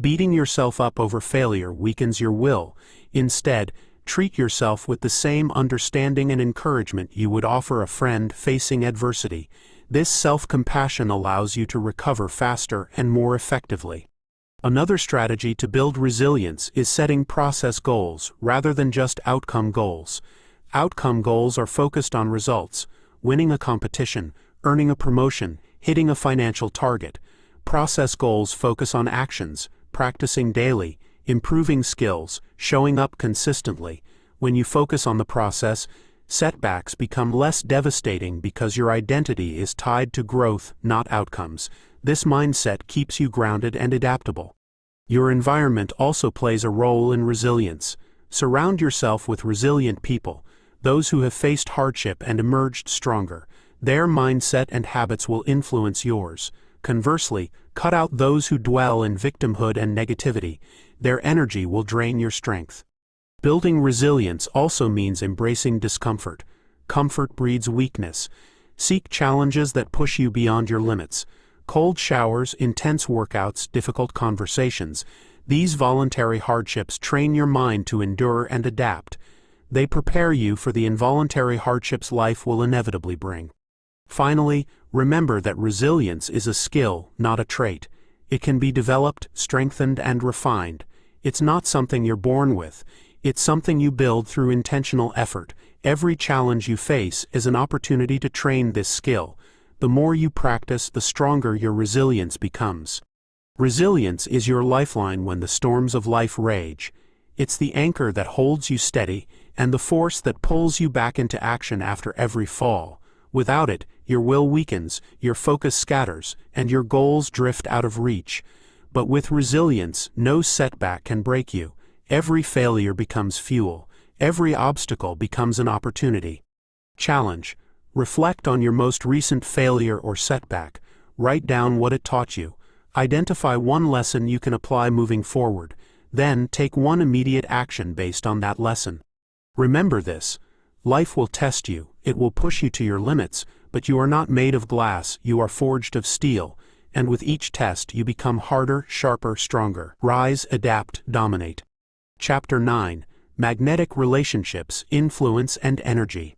Beating yourself up over failure weakens your will. Instead, treat yourself with the same understanding and encouragement you would offer a friend facing adversity. This self-compassion allows you to recover faster and more effectively. Another strategy to build resilience is setting process goals rather than just outcome goals. Outcome goals are focused on results: winning a competition, earning a promotion, hitting a financial target. Process goals focus on actions: practicing daily, improving skills, showing up consistently. When you focus on the process, setbacks become less devastating because your identity is tied to growth, not outcomes. This mindset keeps you grounded and adaptable. Your environment also plays a role in resilience. Surround yourself with resilient people, those who have faced hardship and emerged stronger. Their mindset and habits will influence yours. Conversely, cut out those who dwell in victimhood and negativity. Their energy will drain your strength. Building resilience also means embracing discomfort. Comfort breeds weakness. Seek challenges that push you beyond your limits. Cold showers, intense workouts, difficult conversations. These voluntary hardships train your mind to endure and adapt. They prepare you for the involuntary hardships life will inevitably bring. Finally, remember that resilience is a skill, not a trait. It can be developed, strengthened, and refined. It's not something you're born with. It's something you build through intentional effort. Every challenge you face is an opportunity to train this skill. The more you practice, the stronger your resilience becomes. Resilience is your lifeline when the storms of life rage. It's the anchor that holds you steady and the force that pulls you back into action after every fall. Without it, your will weakens, your focus scatters, and your goals drift out of reach. But with resilience, no setback can break you. Every failure becomes fuel. Every obstacle becomes an opportunity. Challenge: reflect on your most recent failure or setback. Write down what it taught you. Identify one lesson you can apply moving forward. Then take one immediate action based on that lesson. Remember this: life will test you, it will push you to your limits, but you are not made of glass, you are forged of steel, and with each test you become harder, sharper, stronger. Rise, adapt, dominate. Chapter 9: Magnetic Relationships, Influence and Energy.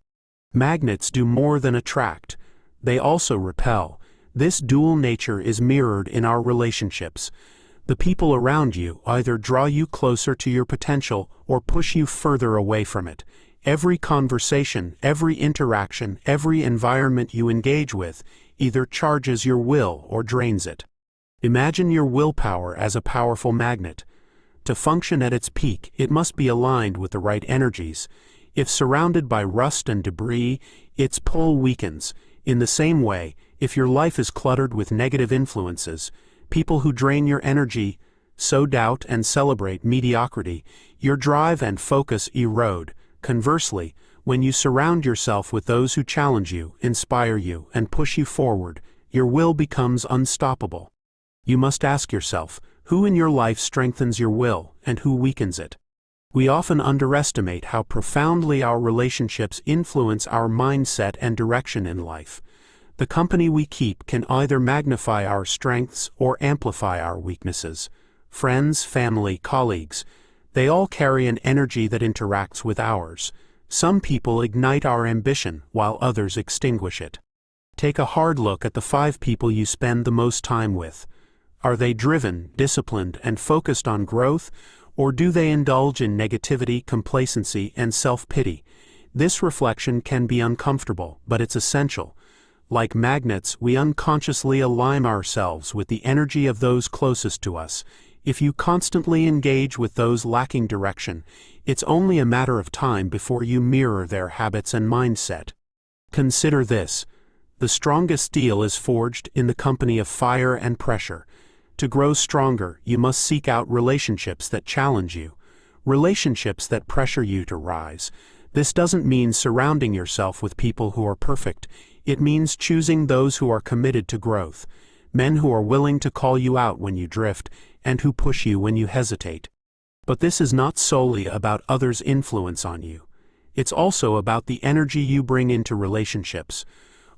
Magnets do more than attract. They also repel. This dual nature is mirrored in our relationships. The people around you either draw you closer to your potential or push you further away from it. Every conversation, every interaction, every environment you engage with either charges your will or drains it. Imagine your willpower as a powerful magnet. To function at its peak, it must be aligned with the right energies. If surrounded by rust and debris, its pull weakens. In the same way, if your life is cluttered with negative influences, people who drain your energy, sow doubt and celebrate mediocrity, your drive and focus erode. Conversely, when you surround yourself with those who challenge you, inspire you, and push you forward, your will becomes unstoppable. You must ask yourself, who in your life strengthens your will, and who weakens it? We often underestimate how profoundly our relationships influence our mindset and direction in life. The company we keep can either magnify our strengths or amplify our weaknesses. Friends, family, colleagues, they all carry an energy that interacts with ours. Some people ignite our ambition while others extinguish it. Take a hard look at the 5 people you spend the most time with. Are they driven, disciplined, and focused on growth, or do they indulge in negativity, complacency, and self-pity? This reflection can be uncomfortable, but it's essential. Like magnets, we unconsciously align ourselves with the energy of those closest to us. If you constantly engage with those lacking direction, it's only a matter of time before you mirror their habits and mindset. Consider this: the strongest steel is forged in the company of fire and pressure. To grow stronger, you must seek out relationships that challenge you, relationships that pressure you to rise. This doesn't mean surrounding yourself with people who are perfect. It means choosing those who are committed to growth, men who are willing to call you out when you drift, and who push you when you hesitate. But this is not solely about others' influence on you. It's also about the energy you bring into relationships.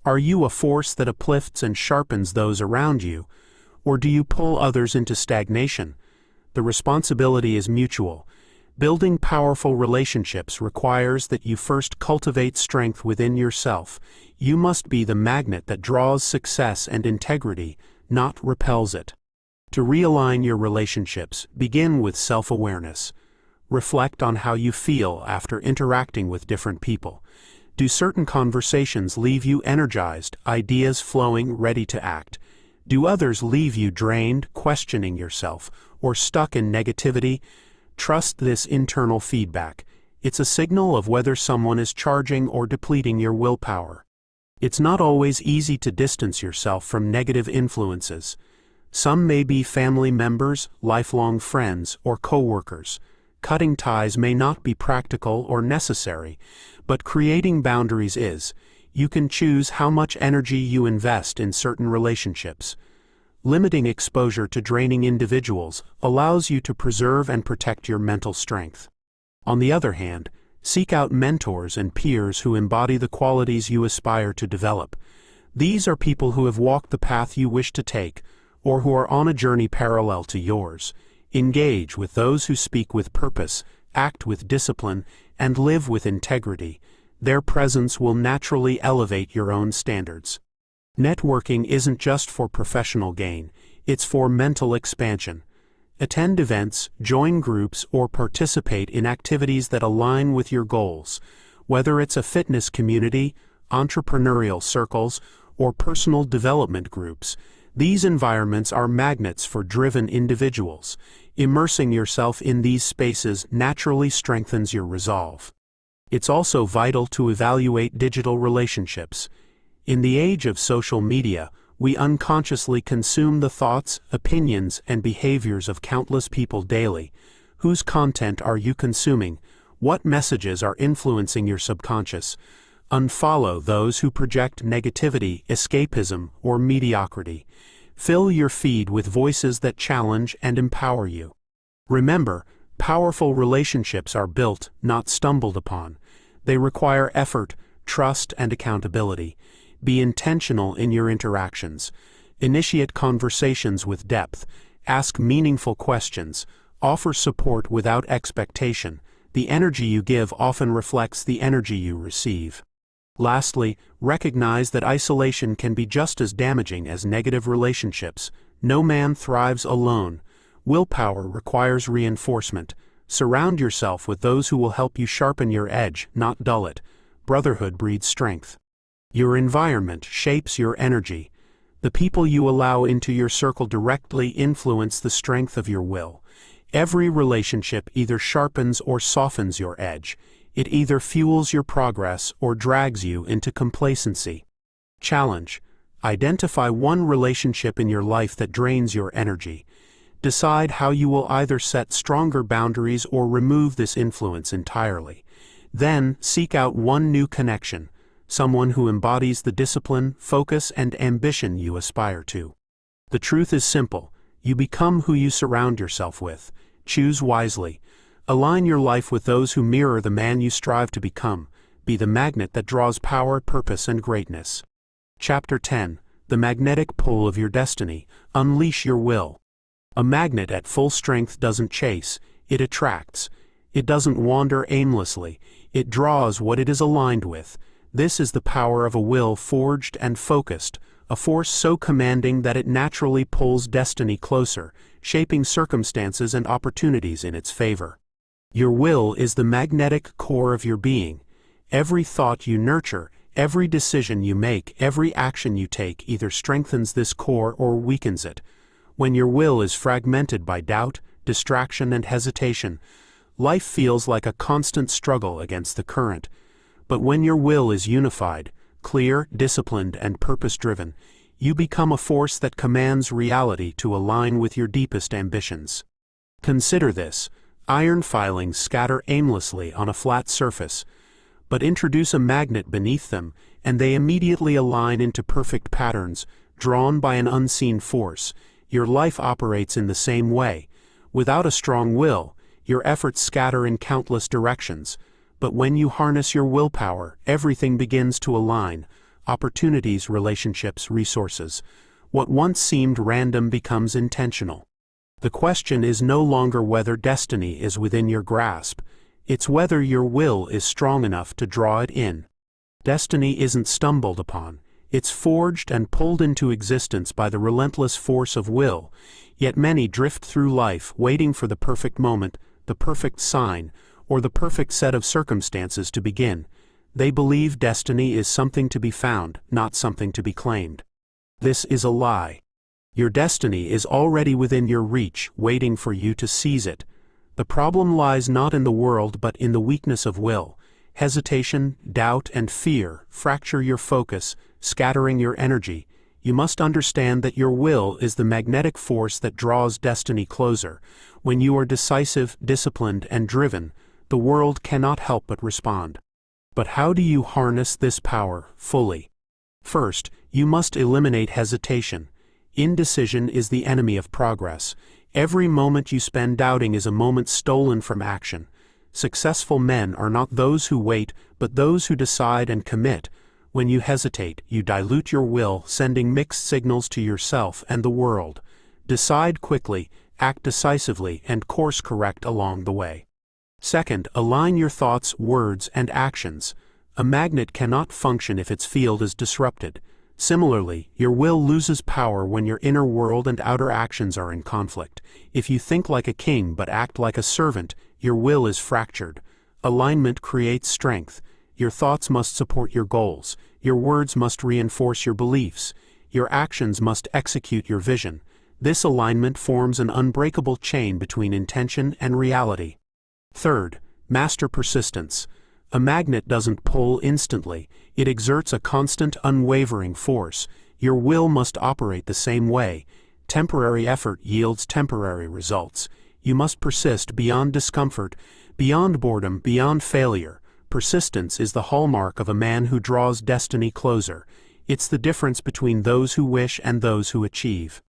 Are you a force that uplifts and sharpens those around you, or do you pull others into stagnation? The responsibility is mutual. Building powerful relationships requires that you first cultivate strength within yourself. You must be the magnet that draws success and integrity, not repels it. To realign your relationships, begin with self-awareness. Reflect on how you feel after interacting with different people. Do certain conversations leave you energized, ideas flowing, ready to act? Do others leave you drained, questioning yourself, or stuck in negativity? Trust this internal feedback. It's a signal of whether someone is charging or depleting your willpower. It's not always easy to distance yourself from negative influences. Some may be family members, lifelong friends, or co-workers. Cutting ties may not be practical or necessary, but creating boundaries is. You can choose how much energy you invest in certain relationships. Limiting exposure to draining individuals allows you to preserve and protect your mental strength. On the other hand, seek out mentors and peers who embody the qualities you aspire to develop. These are people who have walked the path you wish to take, or who are on a journey parallel to yours. Engage with those who speak with purpose, act with discipline, and live with integrity. Their presence will naturally elevate your own standards. Networking isn't just for professional gain, it's for mental expansion. Attend events, join groups, or participate in activities that align with your goals. Whether it's a fitness community, entrepreneurial circles, or personal development groups, these environments are magnets for driven individuals. Immersing yourself in these spaces naturally strengthens your resolve. It's also vital to evaluate digital relationships. In the age of social media, we unconsciously consume the thoughts, opinions, and behaviors of countless people daily. Whose content are you consuming? What messages are influencing your subconscious? Unfollow those who project negativity, escapism, or mediocrity. Fill your feed with voices that challenge and empower you. Remember, powerful relationships are built, not stumbled upon. They require effort, trust, and accountability. Be intentional in your interactions. Initiate conversations with depth. Ask meaningful questions. Offer support without expectation. The energy you give often reflects the energy you receive. Lastly, recognize that isolation can be just as damaging as negative relationships. No man thrives alone. Willpower requires reinforcement. Surround yourself with those who will help you sharpen your edge, not dull it. Brotherhood breeds strength. Your environment shapes your energy. The people you allow into your circle directly influence the strength of your will. Every relationship either sharpens or softens your edge. It either fuels your progress or drags you into complacency. Challenge: identify one relationship in your life that drains your energy. Decide how you will either set stronger boundaries or remove this influence entirely. Then, seek out one new connection, someone who embodies the discipline, focus, and ambition you aspire to. The truth is simple: you become who you surround yourself with. Choose wisely. Align your life with those who mirror the man you strive to become. Be the magnet that draws power, purpose, and greatness. Chapter 10: The Magnetic Pull of Your Destiny. Unleash your will. A magnet at full strength doesn't chase, it attracts. It doesn't wander aimlessly, it draws what it is aligned with. This is the power of a will forged and focused, a force so commanding that it naturally pulls destiny closer, shaping circumstances and opportunities in its favor. Your will is the magnetic core of your being. Every thought you nurture, every decision you make, every action you take either strengthens this core or weakens it. When your will is fragmented by doubt, distraction, and hesitation, life feels like a constant struggle against the current. But when your will is unified, clear, disciplined, and purpose-driven, you become a force that commands reality to align with your deepest ambitions. Consider this: iron filings scatter aimlessly on a flat surface, but introduce a magnet beneath them, and they immediately align into perfect patterns, drawn by an unseen force. Your life operates in the same way. Without a strong will, your efforts scatter in countless directions. But when you harness your willpower, everything begins to align: opportunities, relationships, resources. What once seemed random becomes intentional. The question is no longer whether destiny is within your grasp, it's whether your will is strong enough to draw it in. Destiny isn't stumbled upon, it's forged and pulled into existence by the relentless force of will. Yet many drift through life waiting for the perfect moment, the perfect sign, or the perfect set of circumstances to begin. They believe destiny is something to be found, not something to be claimed. This is a lie. Your destiny is already within your reach, waiting for you to seize it. The problem lies not in the world but in the weakness of will. Hesitation, doubt, and fear fracture your focus, scattering your energy. You must understand that your will is the magnetic force that draws destiny closer. When you are decisive, disciplined, and driven, the world cannot help but respond. But how do you harness this power fully? First, you must eliminate hesitation. Indecision is the enemy of progress. Every moment you spend doubting is a moment stolen from action. Successful men are not those who wait, but those who decide and commit. When you hesitate, you dilute your will, sending mixed signals to yourself and the world. Decide quickly, act decisively, and course correct along the way. Second, align your thoughts, words, and actions. A magnet cannot function if its field is disrupted. Similarly, your will loses power when your inner world and outer actions are in conflict. If you think like a king but act like a servant, your will is fractured. Alignment creates strength. Your thoughts must support your goals. Your words must reinforce your beliefs. Your actions must execute your vision. This alignment forms an unbreakable chain between intention and reality. Third, master persistence. A magnet doesn't pull instantly, it exerts a constant, unwavering force. Your will must operate the same way. Temporary effort yields temporary results. You must persist beyond discomfort, beyond boredom, beyond failure. Persistence is the hallmark of a man who draws destiny closer. It's the difference between those who wish and those who achieve.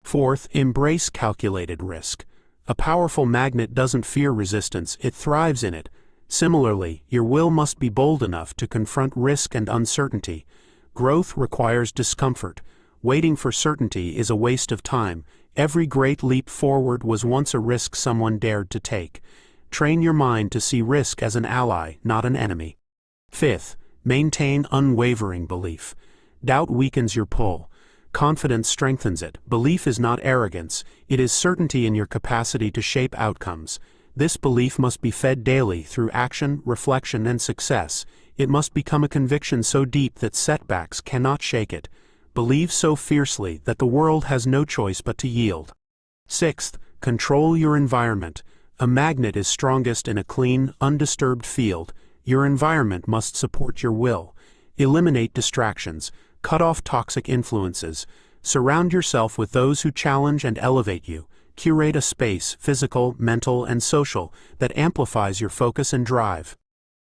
Fourth, embrace calculated risk. A powerful magnet doesn't fear resistance, it thrives in it. Similarly, your will must be bold enough to confront risk and uncertainty. Growth requires discomfort. Waiting for certainty is a waste of time. Every great leap forward was once a risk someone dared to take. Train your mind to see risk as an ally, not an enemy. Fifth, maintain unwavering belief. Doubt weakens your pull. Confidence strengthens it. Belief is not arrogance, it is certainty in your capacity to shape outcomes. This belief must be fed daily through action, reflection, and success. It must become a conviction so deep that setbacks cannot shake it. Believe so fiercely that the world has no choice but to yield. Sixth, control your environment. A magnet is strongest in a clean, undisturbed field. Your environment must support your will. Eliminate distractions. Cut off toxic influences. Surround yourself with those who challenge and elevate you. Curate a space, physical, mental, and social, that amplifies your focus and drive.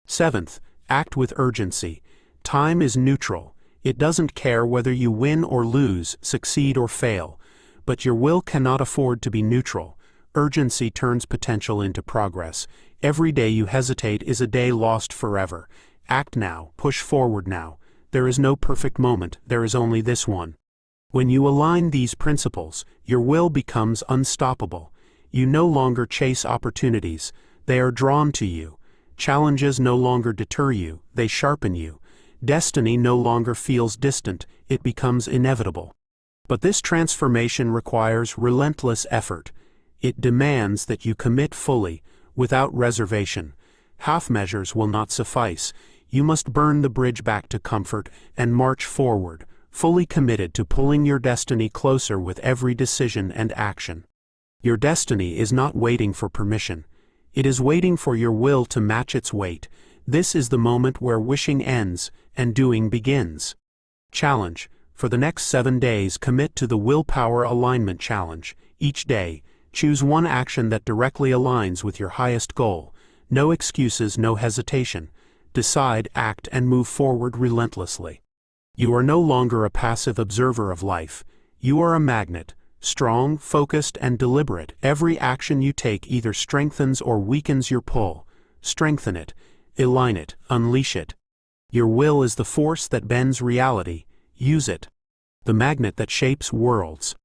Seventh, act with urgency. Time is neutral. It doesn't care whether you win or lose, succeed or fail. But your will cannot afford to be neutral. Urgency turns potential into progress. Every day you hesitate is a day lost forever. Act now, push forward now. There is no perfect moment, there is only this one. When you align these principles, your will becomes unstoppable. You no longer chase opportunities. They are drawn to you. Challenges no longer deter you, they sharpen you. Destiny no longer feels distant, it becomes inevitable. But this transformation requires relentless effort. It demands that you commit fully, without reservation. Half measures will not suffice. You must burn the bridge back to comfort and march forward, fully committed to pulling your destiny closer with every decision and action. Your destiny is not waiting for permission. It is waiting for your will to match its weight. This is the moment where wishing ends and doing begins. Challenge. For the next 7 days, commit to the Willpower Alignment Challenge. Each day, choose one action that directly aligns with your highest goal. No excuses, no hesitation. Decide, act, and move forward relentlessly. You are no longer a passive observer of life. You are a magnet, strong, focused, and deliberate. Every action you take either strengthens or weakens your pull. Strengthen it, align it, unleash it. Your will is the force that bends reality. Use it. The magnet that shapes worlds.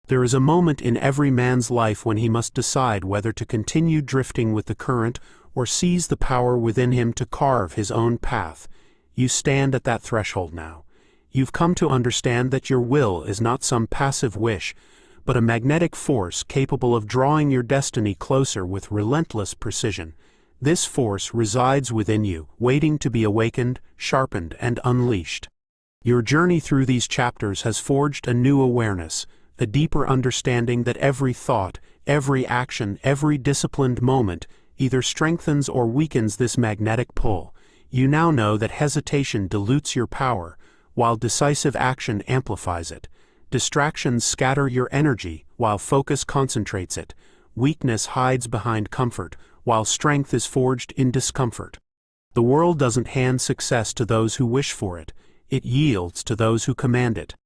There is a moment in every man's life when he must decide whether to continue drifting with the current or seize the power within him to carve his own path. You stand at that threshold now. You've come to understand that your will is not some passive wish, but a magnetic force capable of drawing your destiny closer with relentless precision. This force resides within you, waiting to be awakened, sharpened, and unleashed. Your journey through these chapters has forged a new awareness, a deeper understanding that every thought, every action, every disciplined moment either strengthens or weakens this magnetic pull. You now know that hesitation dilutes your power, while decisive action amplifies it. Distractions scatter your energy, while focus concentrates it. Weakness hides behind comfort, while strength is forged in discomfort. The world doesn't hand success to those who wish for it. It yields to those who command it.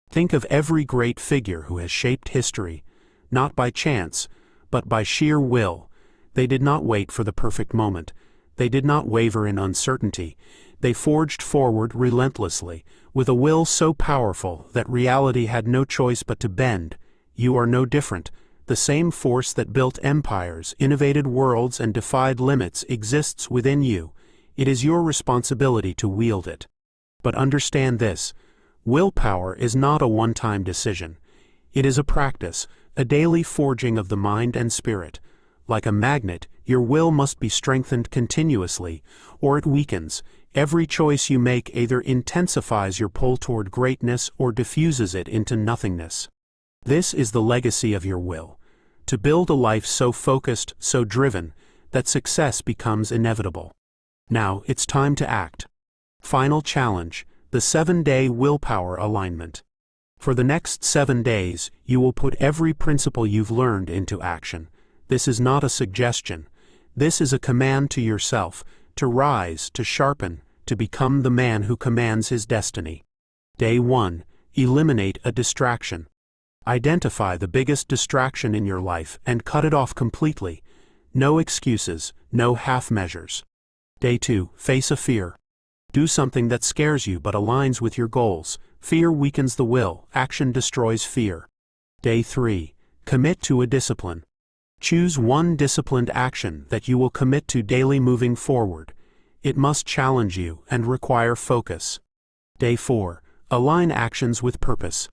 Think of every great figure who has shaped history, not by chance, but by sheer will. They did not wait for the perfect moment. They did not waver in uncertainty. They forged forward relentlessly, with a will so powerful that reality had no choice but to bend. You are no different. The same force that built empires, innovated worlds, and defied limits exists within you. It is your responsibility to wield it. But understand this: willpower is not a one-time decision. It is a practice, a daily forging of the mind and spirit. Like a magnet, your will must be strengthened continuously, or it weakens. Every choice you make either intensifies your pull toward greatness or diffuses it into nothingness. This is the legacy of your will: to build a life so focused, so driven, that success becomes inevitable. Now it's time to act. Final challenge: the 7-day willpower alignment. For the next 7 days, you will put every principle you've learned into action. This is not a suggestion. This is a command to yourself, to rise, to sharpen, to become the man who commands his destiny. Day 1. Eliminate a distraction. Identify the biggest distraction in your life and cut it off completely. No excuses, no half measures. Day 2. Face a fear. Do something that scares you but aligns with your goals. Fear weakens the will, action destroys fear. Day 3. Commit to a discipline. Choose one disciplined action that you will commit to daily moving forward. It must challenge you and require focus. Day 4. Align actions with purpose.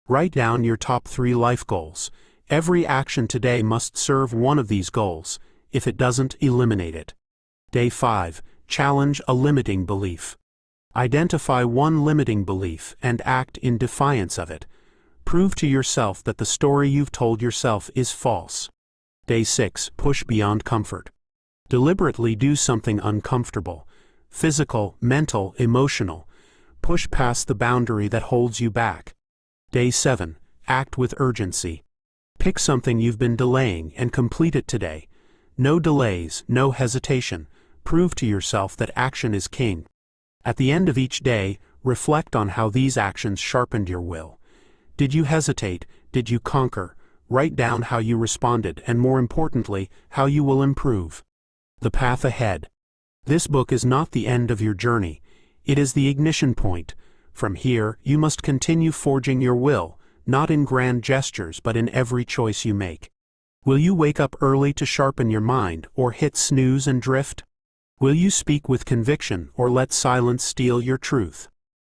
Write down your top 3 life goals. Every action today must serve one of these goals. If it doesn't, eliminate it. Day 5. Challenge a limiting belief. Identify one limiting belief and act in defiance of it. Prove to yourself that the story you've told yourself is false. Day 6. Push beyond comfort. Deliberately do something uncomfortable. Physical, mental, emotional. Push past the boundary that holds you back. Day 7. Act with urgency. Pick something you've been delaying and complete it today. No delays, no hesitation. Prove to yourself that action is king. At the end of each day, reflect on how these actions sharpened your will. Did you hesitate? Did you conquer? Write down how you responded and, more importantly, how you will improve. The path ahead. This book is not the end of your journey. It is the ignition point. From here, you must continue forging your will, not in grand gestures but in every choice you make. Will you wake up early to sharpen your mind, or hit snooze and drift? Will you speak with conviction, or let silence steal your truth?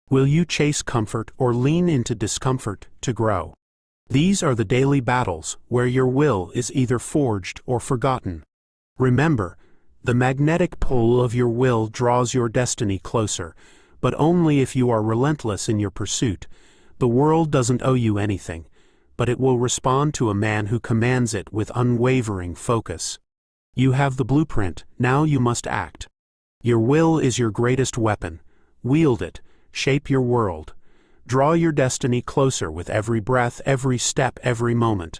Will you chase comfort, or lean into discomfort to grow? These are the daily battles where your will is either forged or forgotten. Remember, the magnetic pull of your will draws your destiny closer, but only if you are relentless in your pursuit. The world doesn't owe you anything, but it will respond to a man who commands it with unwavering focus. You have the blueprint, now you must act. Your will is your greatest weapon. Wield it, shape your world. Draw your destiny closer with every breath, every step, every moment.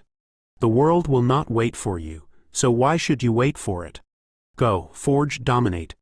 The world will not wait for you, so why should you wait for it? Go, forge, dominate,